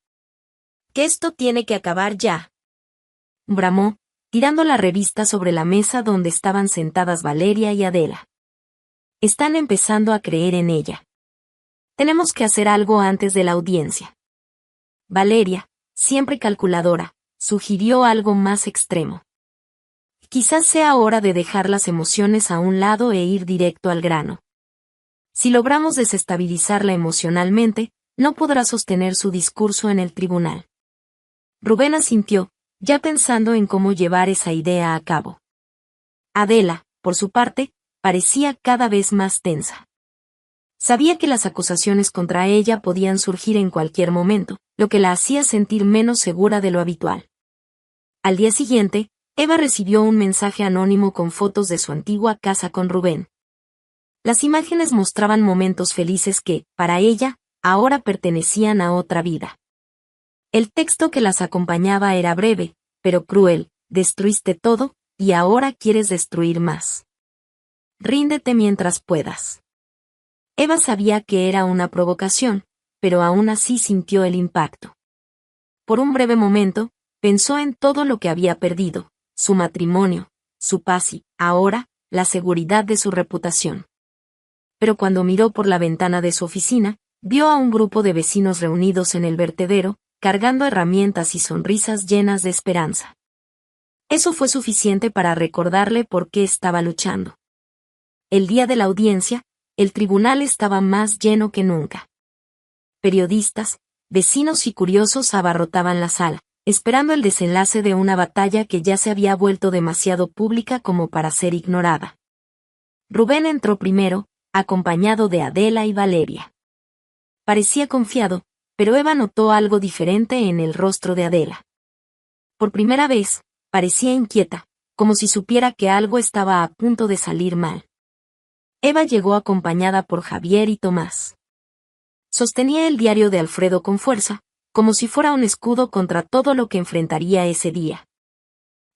«Que esto tiene que acabar ya», bramó, tirando la revista sobre la mesa donde estaban sentadas Valeria y Adela. «Están empezando a creer en ella. Tenemos que hacer algo antes de la audiencia». Valeria, siempre calculadora, sugirió algo más extremo. «Quizás sea hora de dejar las emociones a un lado e ir directo al grano. Si logramos desestabilizarla emocionalmente, no podrá sostener su discurso en el tribunal». Rubén asintió, ya pensando en cómo llevar esa idea a cabo. Adela, por su parte, parecía cada vez más tensa. Sabía que las acusaciones contra ella podían surgir en cualquier momento, lo que la hacía sentir menos segura de lo habitual. Al día siguiente, Eva recibió un mensaje anónimo con fotos de su antigua casa con Rubén. Las imágenes mostraban momentos felices que, para ella, ahora pertenecían a otra vida. El texto que las acompañaba era breve, pero cruel: «Destruiste todo, y ahora quieres destruir más. Ríndete mientras puedas». Eva sabía que era una provocación, pero aún así sintió el impacto. Por un breve momento, pensó en todo lo que había perdido: su matrimonio, su paz y, ahora, la seguridad de su reputación. Pero cuando miró por la ventana de su oficina, vio a un grupo de vecinos reunidos en el vertedero, cargando herramientas y sonrisas llenas de esperanza. Eso fue suficiente para recordarle por qué estaba luchando. El día de la audiencia, el tribunal estaba más lleno que nunca. Periodistas, vecinos y curiosos abarrotaban la sala, esperando el desenlace de una batalla que ya se había vuelto demasiado pública como para ser ignorada. Rubén entró primero, acompañado de Adela y Valeria. Parecía confiado, pero Eva notó algo diferente en el rostro de Adela. Por primera vez, parecía inquieta, como si supiera que algo estaba a punto de salir mal. Eva llegó acompañada por Javier y Tomás. Sostenía el diario de Alfredo con fuerza, como si fuera un escudo contra todo lo que enfrentaría ese día.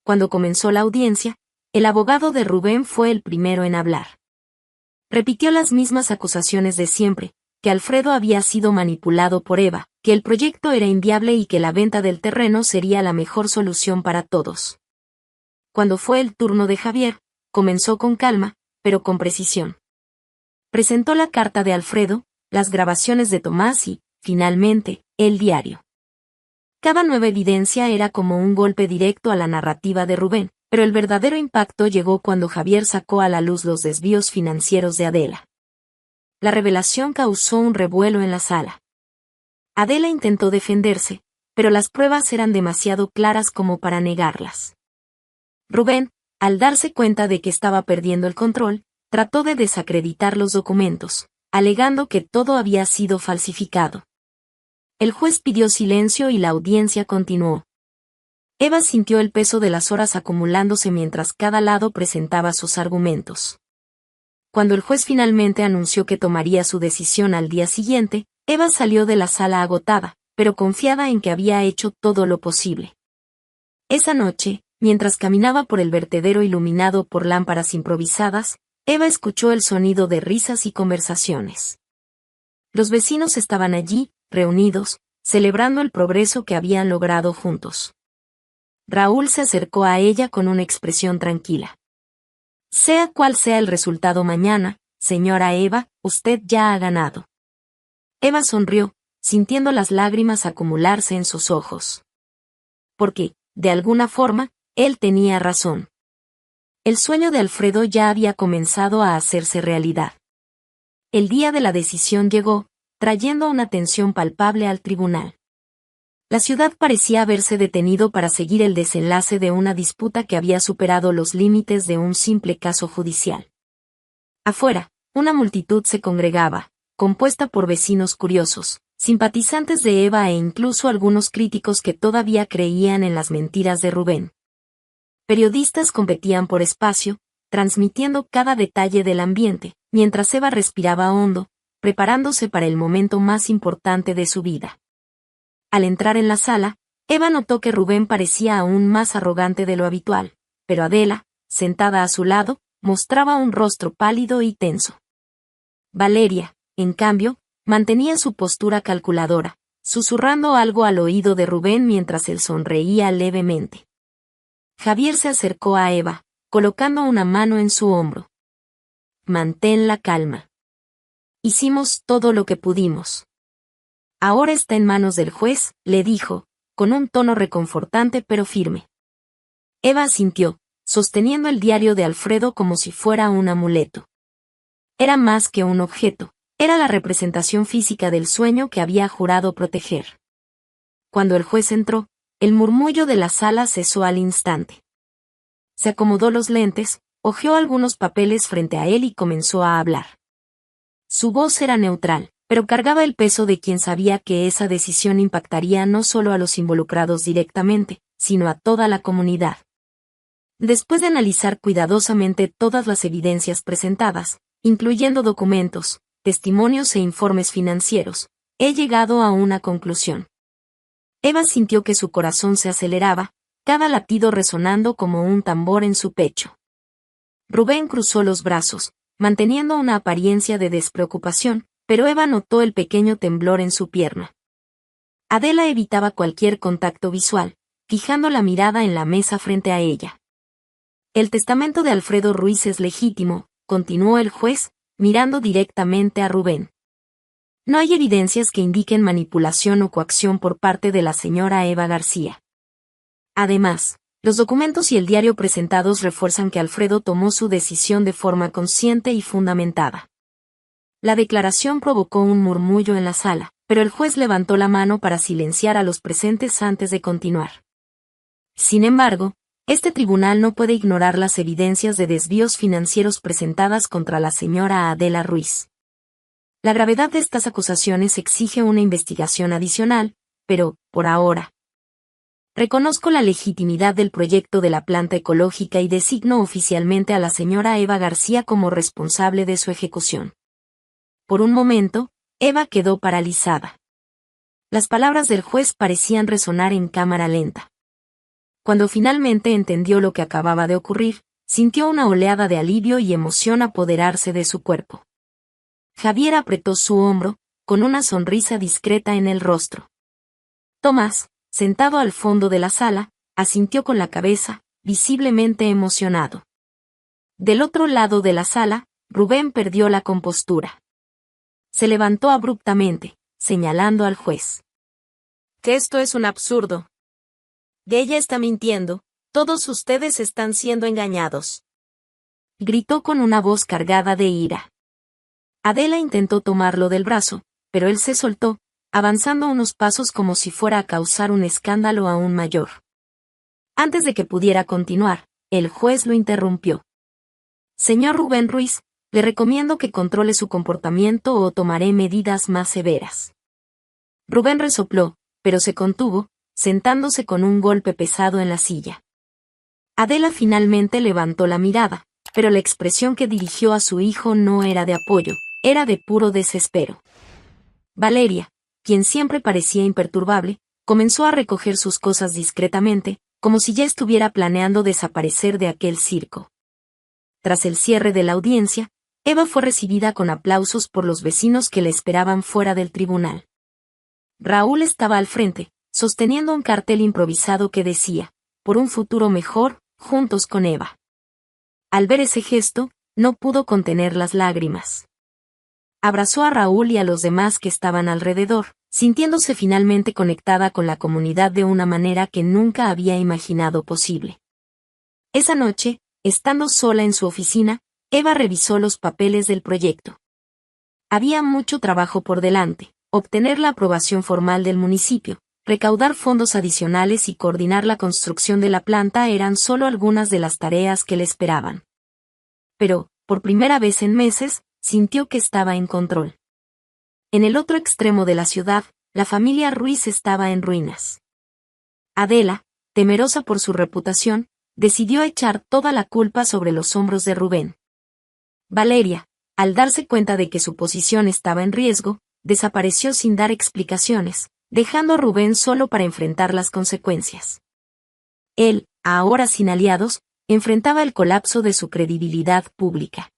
Cuando comenzó la audiencia, el abogado de Rubén fue el primero en hablar. Repitió las mismas acusaciones de siempre, que Alfredo había sido manipulado por Eva, que el proyecto era inviable y que la venta del terreno sería la mejor solución para todos. Cuando fue el turno de Javier, comenzó con calma, pero con precisión. Presentó la carta de Alfredo, las grabaciones de Tomás y, finalmente, el diario. Cada nueva evidencia era como un golpe directo a la narrativa de Rubén, pero el verdadero impacto llegó cuando Javier sacó a la luz los desvíos financieros de Adela. La revelación causó un revuelo en la sala. Adela intentó defenderse, pero las pruebas eran demasiado claras como para negarlas. Rubén, al darse cuenta de que estaba perdiendo el control, trató de desacreditar los documentos, alegando que todo había sido falsificado. El juez pidió silencio y la audiencia continuó. Eva sintió el peso de las horas acumulándose mientras cada lado presentaba sus argumentos. Cuando el juez finalmente anunció que tomaría su decisión al día siguiente, Eva salió de la sala agotada, pero confiada en que había hecho todo lo posible. Esa noche, mientras caminaba por el vertedero iluminado por lámparas improvisadas, Eva escuchó el sonido de risas y conversaciones. Los vecinos estaban allí, reunidos, celebrando el progreso que habían logrado juntos. Raúl se acercó a ella con una expresión tranquila. Sea cual sea el resultado mañana, señora Eva, usted ya ha ganado. Eva sonrió, sintiendo las lágrimas acumularse en sus ojos. Porque, de alguna forma, él tenía razón. El sueño de Alfredo ya había comenzado a hacerse realidad. El día de la decisión llegó, trayendo una tensión palpable al tribunal. La ciudad parecía haberse detenido para seguir el desenlace de una disputa que había superado los límites de un simple caso judicial. Afuera, una multitud se congregaba, compuesta por vecinos curiosos, simpatizantes de Eva e incluso algunos críticos que todavía creían en las mentiras de Rubén. Periodistas competían por espacio, transmitiendo cada detalle del ambiente, mientras Eva respiraba hondo, preparándose para el momento más importante de su vida. Al entrar en la sala, Eva notó que Rubén parecía aún más arrogante de lo habitual, pero Adela, sentada a su lado, mostraba un rostro pálido y tenso. Valeria, en cambio, mantenía su postura calculadora, susurrando algo al oído de Rubén mientras él sonreía levemente. Javier se acercó a Eva, colocando una mano en su hombro. Mantén la calma. Hicimos todo lo que pudimos. Ahora está en manos del juez, le dijo, con un tono reconfortante pero firme. Eva asintió, sosteniendo el diario de Alfredo como si fuera un amuleto. Era más que un objeto, era la representación física del sueño que había jurado proteger. Cuando el juez entró, el murmullo de la sala cesó al instante. Se acomodó los lentes, hojeó algunos papeles frente a él y comenzó a hablar. Su voz era neutral, pero cargaba el peso de quien sabía que esa decisión impactaría no solo a los involucrados directamente, sino a toda la comunidad. Después de analizar cuidadosamente todas las evidencias presentadas, incluyendo documentos, testimonios e informes financieros, he llegado a una conclusión. Eva sintió que su corazón se aceleraba, cada latido resonando como un tambor en su pecho. Rubén cruzó los brazos, manteniendo una apariencia de despreocupación, pero Eva notó el pequeño temblor en su pierna. Adela evitaba cualquier contacto visual, fijando la mirada en la mesa frente a ella. El testamento de Alfredo Ruiz es legítimo, continuó el juez, mirando directamente a Rubén. No hay evidencias que indiquen manipulación o coacción por parte de la señora Eva García. Además, los documentos y el diario presentados refuerzan que Alfredo tomó su decisión de forma consciente y fundamentada. La declaración provocó un murmullo en la sala, pero el juez levantó la mano para silenciar a los presentes antes de continuar. Sin embargo, este tribunal no puede ignorar las evidencias de desvíos financieros presentadas contra la señora Adela Ruiz. La gravedad de estas acusaciones exige una investigación adicional, pero, por ahora, reconozco la legitimidad del proyecto de la planta ecológica y designo oficialmente a la señora Eva García como responsable de su ejecución. Por un momento, Eva quedó paralizada. Las palabras del juez parecían resonar en cámara lenta. Cuando finalmente entendió lo que acababa de ocurrir, sintió una oleada de alivio y emoción apoderarse de su cuerpo. Javier apretó su hombro, con una sonrisa discreta en el rostro. Tomás, sentado al fondo de la sala, asintió con la cabeza, visiblemente emocionado. Del otro lado de la sala, Rubén perdió la compostura. Se levantó abruptamente, señalando al juez. Que esto es un absurdo. Ella está mintiendo, todos ustedes están siendo engañados. Gritó con una voz cargada de ira. Adela intentó tomarlo del brazo, pero él se soltó, avanzando unos pasos como si fuera a causar un escándalo aún mayor. Antes de que pudiera continuar, el juez lo interrumpió. Señor Rubén Ruiz, le recomiendo que controle su comportamiento o tomaré medidas más severas. Rubén resopló, pero se contuvo, sentándose con un golpe pesado en la silla. Adela finalmente levantó la mirada, pero la expresión que dirigió a su hijo no era de apoyo, era de puro desespero. Valeria, quien siempre parecía imperturbable, comenzó a recoger sus cosas discretamente, como si ya estuviera planeando desaparecer de aquel circo. Tras el cierre de la audiencia, Eva fue recibida con aplausos por los vecinos que la esperaban fuera del tribunal. Raúl estaba al frente, sosteniendo un cartel improvisado que decía, por un futuro mejor, juntos con Eva. Al ver ese gesto, no pudo contener las lágrimas. Abrazó a Raúl y a los demás que estaban alrededor, sintiéndose finalmente conectada con la comunidad de una manera que nunca había imaginado posible. Esa noche, estando sola en su oficina, Eva revisó los papeles del proyecto. Había mucho trabajo por delante, obtener la aprobación formal del municipio, recaudar fondos adicionales y coordinar la construcción de la planta eran solo algunas de las tareas que le esperaban. Pero, por primera vez en meses, sintió que estaba en control. En el otro extremo de la ciudad, la familia Ruiz estaba en ruinas. Adela, temerosa por su reputación, decidió echar toda la culpa sobre los hombros de Rubén. Valeria, al darse cuenta de que su posición estaba en riesgo, desapareció sin dar explicaciones, dejando a Rubén solo para enfrentar las consecuencias. Él, ahora sin aliados, enfrentaba el colapso de su credibilidad pública.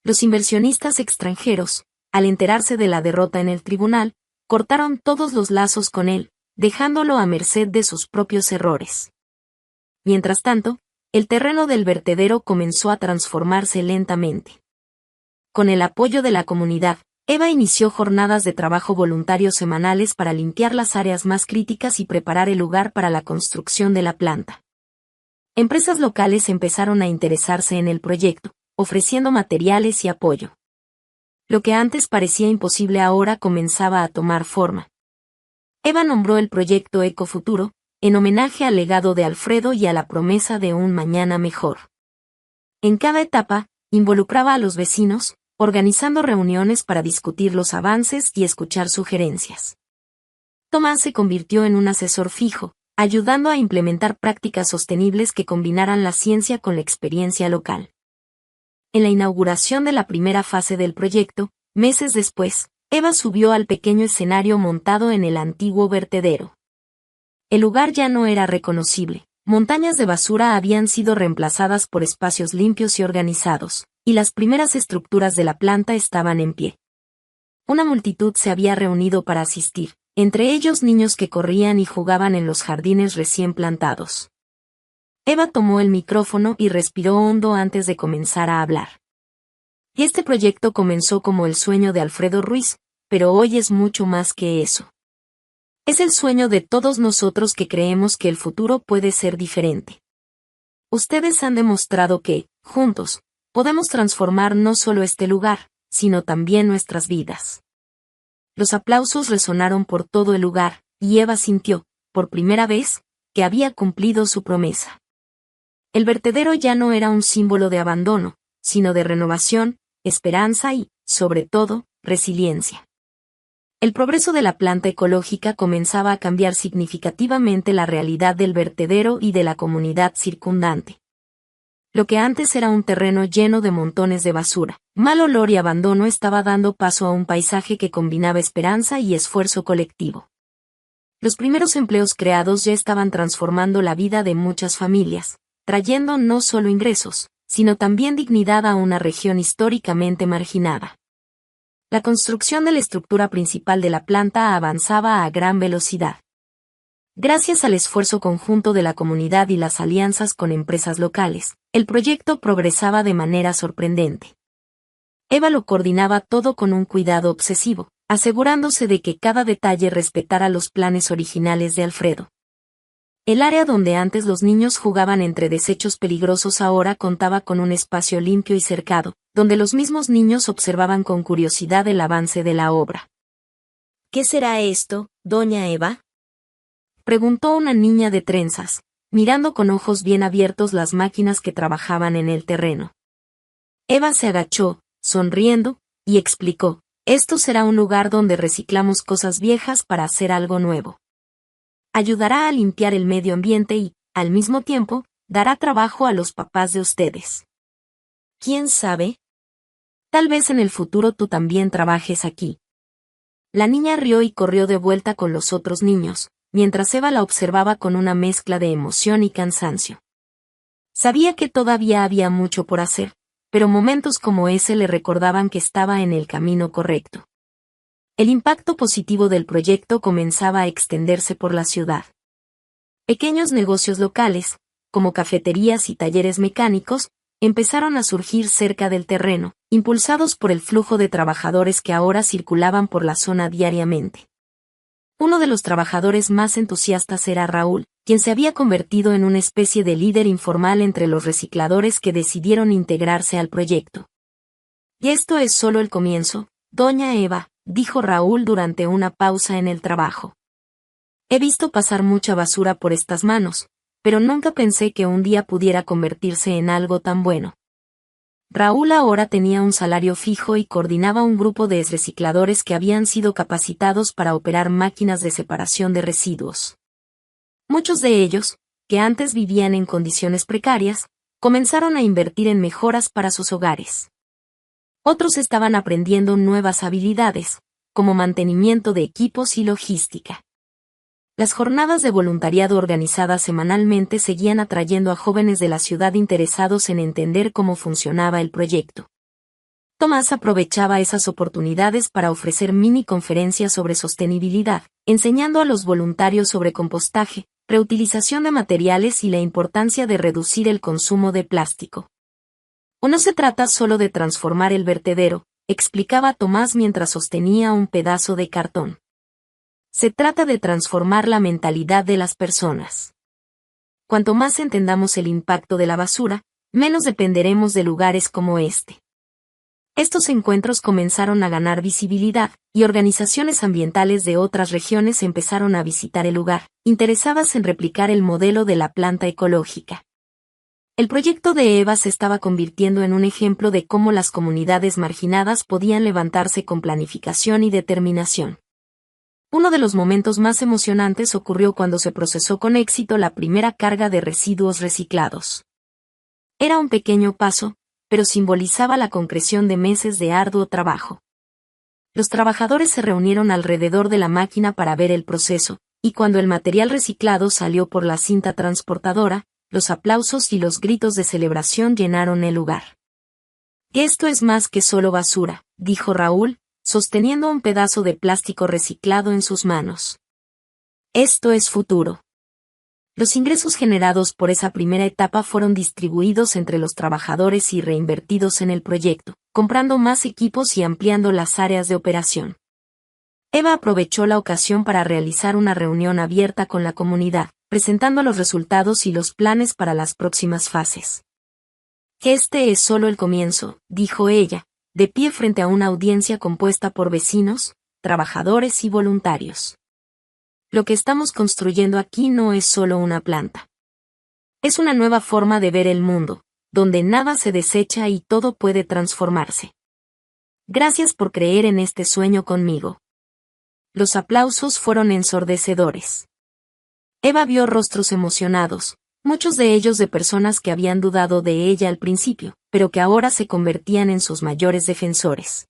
Los inversionistas extranjeros, al enterarse de la derrota en el tribunal, cortaron todos los lazos con él, dejándolo a merced de sus propios errores. Mientras tanto, el terreno del vertedero comenzó a transformarse lentamente. Con el apoyo de la comunidad, Eva inició jornadas de trabajo voluntario semanales para limpiar las áreas más críticas y preparar el lugar para la construcción de la planta. Empresas locales empezaron a interesarse en el proyecto, ofreciendo materiales y apoyo. Lo que antes parecía imposible ahora comenzaba a tomar forma. Eva nombró el proyecto Ecofuturo, en homenaje al legado de Alfredo y a la promesa de un mañana mejor. En cada etapa, involucraba a los vecinos, organizando reuniones para discutir los avances y escuchar sugerencias. Tomás se convirtió en un asesor fijo, ayudando a implementar prácticas sostenibles que combinaran la ciencia con la experiencia local. En la inauguración de la primera fase del proyecto, meses después, Eva subió al pequeño escenario montado en el antiguo vertedero. El lugar ya no era reconocible, montañas de basura habían sido reemplazadas por espacios limpios y organizados, y las primeras estructuras de la planta estaban en pie. Una multitud se había reunido para asistir, entre ellos niños que corrían y jugaban en los jardines recién plantados. Eva tomó el micrófono y respiró hondo antes de comenzar a hablar. Y este proyecto comenzó como el sueño de Alfredo Ruiz, pero hoy es mucho más que eso. Es el sueño de todos nosotros que creemos que el futuro puede ser diferente. Ustedes han demostrado que, juntos, podemos transformar no solo este lugar, sino también nuestras vidas. Los aplausos resonaron por todo el lugar, y Eva sintió, por primera vez, que había cumplido su promesa. El vertedero ya no era un símbolo de abandono, sino de renovación, esperanza y, sobre todo, resiliencia. El progreso de la planta ecológica comenzaba a cambiar significativamente la realidad del vertedero y de la comunidad circundante. Lo que antes era un terreno lleno de montones de basura, mal olor y abandono estaba dando paso a un paisaje que combinaba esperanza y esfuerzo colectivo. Los primeros empleos creados ya estaban transformando la vida de muchas familias, trayendo no solo ingresos, sino también dignidad a una región históricamente marginada. La construcción de la estructura principal de la planta avanzaba a gran velocidad. Gracias al esfuerzo conjunto de la comunidad y las alianzas con empresas locales, el proyecto progresaba de manera sorprendente. Eva lo coordinaba todo con un cuidado obsesivo, asegurándose de que cada detalle respetara los planes originales de Alfredo. El área donde antes los niños jugaban entre desechos peligrosos ahora contaba con un espacio limpio y cercado, donde los mismos niños observaban con curiosidad el avance de la obra. ¿Qué será esto, doña Eva?, preguntó una niña de trenzas, mirando con ojos bien abiertos las máquinas que trabajaban en el terreno. Eva se agachó, sonriendo, y explicó: esto será un lugar donde reciclamos cosas viejas para hacer algo nuevo. Ayudará a limpiar el medio ambiente y, al mismo tiempo, dará trabajo a los papás de ustedes. ¿Quién sabe? Tal vez en el futuro tú también trabajes aquí. La niña rió y corrió de vuelta con los otros niños, mientras Eva la observaba con una mezcla de emoción y cansancio. Sabía que todavía había mucho por hacer, pero momentos como ese le recordaban que estaba en el camino correcto. El impacto positivo del proyecto comenzaba a extenderse por la ciudad. Pequeños negocios locales, como cafeterías y talleres mecánicos, empezaron a surgir cerca del terreno, impulsados por el flujo de trabajadores que ahora circulaban por la zona diariamente. Uno de los trabajadores más entusiastas era Raúl, quien se había convertido en una especie de líder informal entre los recicladores que decidieron integrarse al proyecto. Y esto es solo el comienzo, doña Eva, dijo Raúl durante una pausa en el trabajo. He visto pasar mucha basura por estas manos, pero nunca pensé que un día pudiera convertirse en algo tan bueno. Raúl ahora tenía un salario fijo y coordinaba un grupo de recicladores que habían sido capacitados para operar máquinas de separación de residuos. Muchos de ellos, que antes vivían en condiciones precarias, comenzaron a invertir en mejoras para sus hogares. Otros estaban aprendiendo nuevas habilidades, como mantenimiento de equipos y logística. Las jornadas de voluntariado organizadas semanalmente seguían atrayendo a jóvenes de la ciudad interesados en entender cómo funcionaba el proyecto. Tomás aprovechaba esas oportunidades para ofrecer mini conferencias sobre sostenibilidad, enseñando a los voluntarios sobre compostaje, reutilización de materiales y la importancia de reducir el consumo de plástico. No se trata solo de transformar el vertedero, explicaba Tomás mientras sostenía un pedazo de cartón. Se trata de transformar la mentalidad de las personas. Cuanto más entendamos el impacto de la basura, menos dependeremos de lugares como este. Estos encuentros comenzaron a ganar visibilidad, y organizaciones ambientales de otras regiones empezaron a visitar el lugar, interesadas en replicar el modelo de la planta ecológica. El proyecto de Eva se estaba convirtiendo en un ejemplo de cómo las comunidades marginadas podían levantarse con planificación y determinación. Uno de los momentos más emocionantes ocurrió cuando se procesó con éxito la primera carga de residuos reciclados. Era un pequeño paso, pero simbolizaba la concreción de meses de arduo trabajo. Los trabajadores se reunieron alrededor de la máquina para ver el proceso, y cuando el material reciclado salió por la cinta transportadora, los aplausos y los gritos de celebración llenaron el lugar. Esto es más que solo basura, dijo Raúl, sosteniendo un pedazo de plástico reciclado en sus manos. Esto es futuro. Los ingresos generados por esa primera etapa fueron distribuidos entre los trabajadores y reinvertidos en el proyecto, comprando más equipos y ampliando las áreas de operación. Eva aprovechó la ocasión para realizar una reunión abierta con la comunidad, presentando los resultados y los planes para las próximas fases. Este es solo el comienzo, dijo ella, de pie frente a una audiencia compuesta por vecinos, trabajadores y voluntarios. Lo que estamos construyendo aquí no es solo una planta. Es una nueva forma de ver el mundo, donde nada se desecha y todo puede transformarse. Gracias por creer en este sueño conmigo. Los aplausos fueron ensordecedores. Eva vio rostros emocionados, muchos de ellos de personas que habían dudado de ella al principio, pero que ahora se convertían en sus mayores defensores.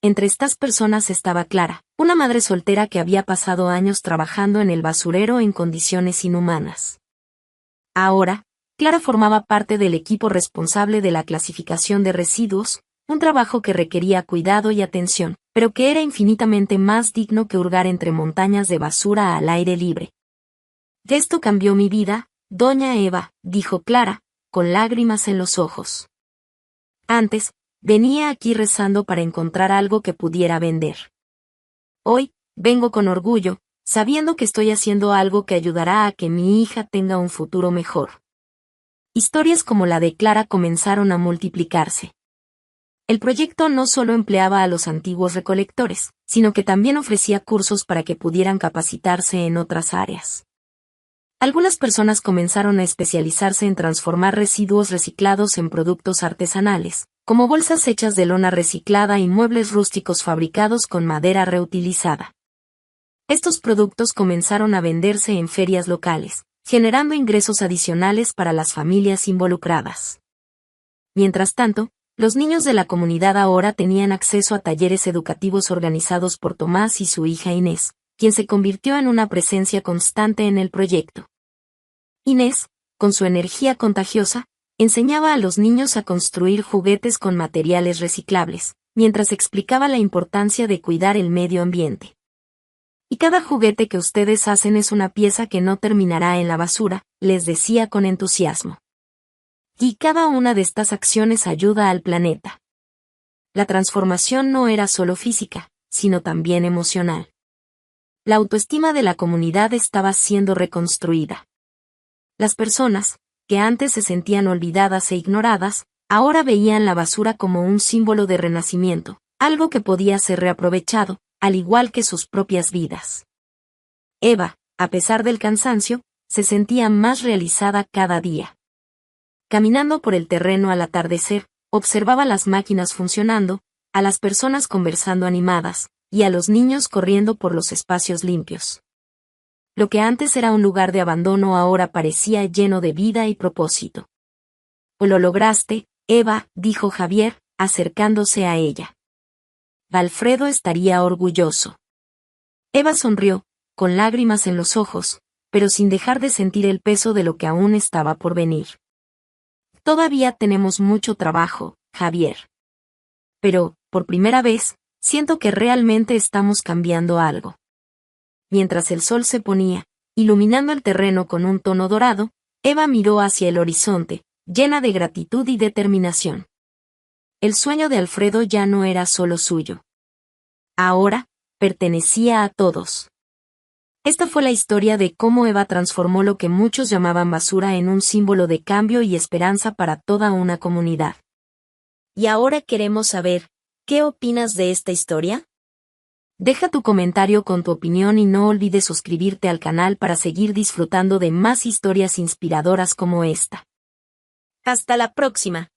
Entre estas personas estaba Clara, una madre soltera que había pasado años trabajando en el basurero en condiciones inhumanas. Ahora, Clara formaba parte del equipo responsable de la clasificación de residuos, un trabajo que requería cuidado y atención, pero que era infinitamente más digno que hurgar entre montañas de basura al aire libre. «Esto cambió mi vida, doña Eva», dijo Clara, con lágrimas en los ojos. Antes, venía aquí rezando para encontrar algo que pudiera vender. Hoy, vengo con orgullo, sabiendo que estoy haciendo algo que ayudará a que mi hija tenga un futuro mejor. Historias como la de Clara comenzaron a multiplicarse. El proyecto no solo empleaba a los antiguos recolectores, sino que también ofrecía cursos para que pudieran capacitarse en otras áreas. Algunas personas comenzaron a especializarse en transformar residuos reciclados en productos artesanales, como bolsas hechas de lona reciclada y muebles rústicos fabricados con madera reutilizada. Estos productos comenzaron a venderse en ferias locales, generando ingresos adicionales para las familias involucradas. Mientras tanto, los niños de la comunidad ahora tenían acceso a talleres educativos organizados por Tomás y su hija Inés, quien se convirtió en una presencia constante en el proyecto. Inés, con su energía contagiosa, enseñaba a los niños a construir juguetes con materiales reciclables, mientras explicaba la importancia de cuidar el medio ambiente. «Y cada juguete que ustedes hacen es una pieza que no terminará en la basura», les decía con entusiasmo. «Y cada una de estas acciones ayuda al planeta». La transformación no era solo física, sino también emocional. La autoestima de la comunidad estaba siendo reconstruida. Las personas, que antes se sentían olvidadas e ignoradas, ahora veían la basura como un símbolo de renacimiento, algo que podía ser reaprovechado, al igual que sus propias vidas. Eva, a pesar del cansancio, se sentía más realizada cada día. Caminando por el terreno al atardecer, observaba las máquinas funcionando, a las personas conversando animadas, y a los niños corriendo por los espacios limpios. Lo que antes era un lugar de abandono ahora parecía lleno de vida y propósito. «Lo lograste, Eva», dijo Javier, acercándose a ella. «Alfredo estaría orgulloso». Eva sonrió, con lágrimas en los ojos, pero sin dejar de sentir el peso de lo que aún estaba por venir. «Todavía tenemos mucho trabajo, Javier. Pero, por primera vez, siento que realmente estamos cambiando algo». Mientras el sol se ponía, iluminando el terreno con un tono dorado, Eva miró hacia el horizonte, llena de gratitud y determinación. El sueño de Alfredo ya no era solo suyo. Ahora, pertenecía a todos. Esta fue la historia de cómo Eva transformó lo que muchos llamaban basura en un símbolo de cambio y esperanza para toda una comunidad. Y ahora queremos saber, ¿qué opinas de esta historia? Deja tu comentario con tu opinión y no olvides suscribirte al canal para seguir disfrutando de más historias inspiradoras como esta. Hasta la próxima.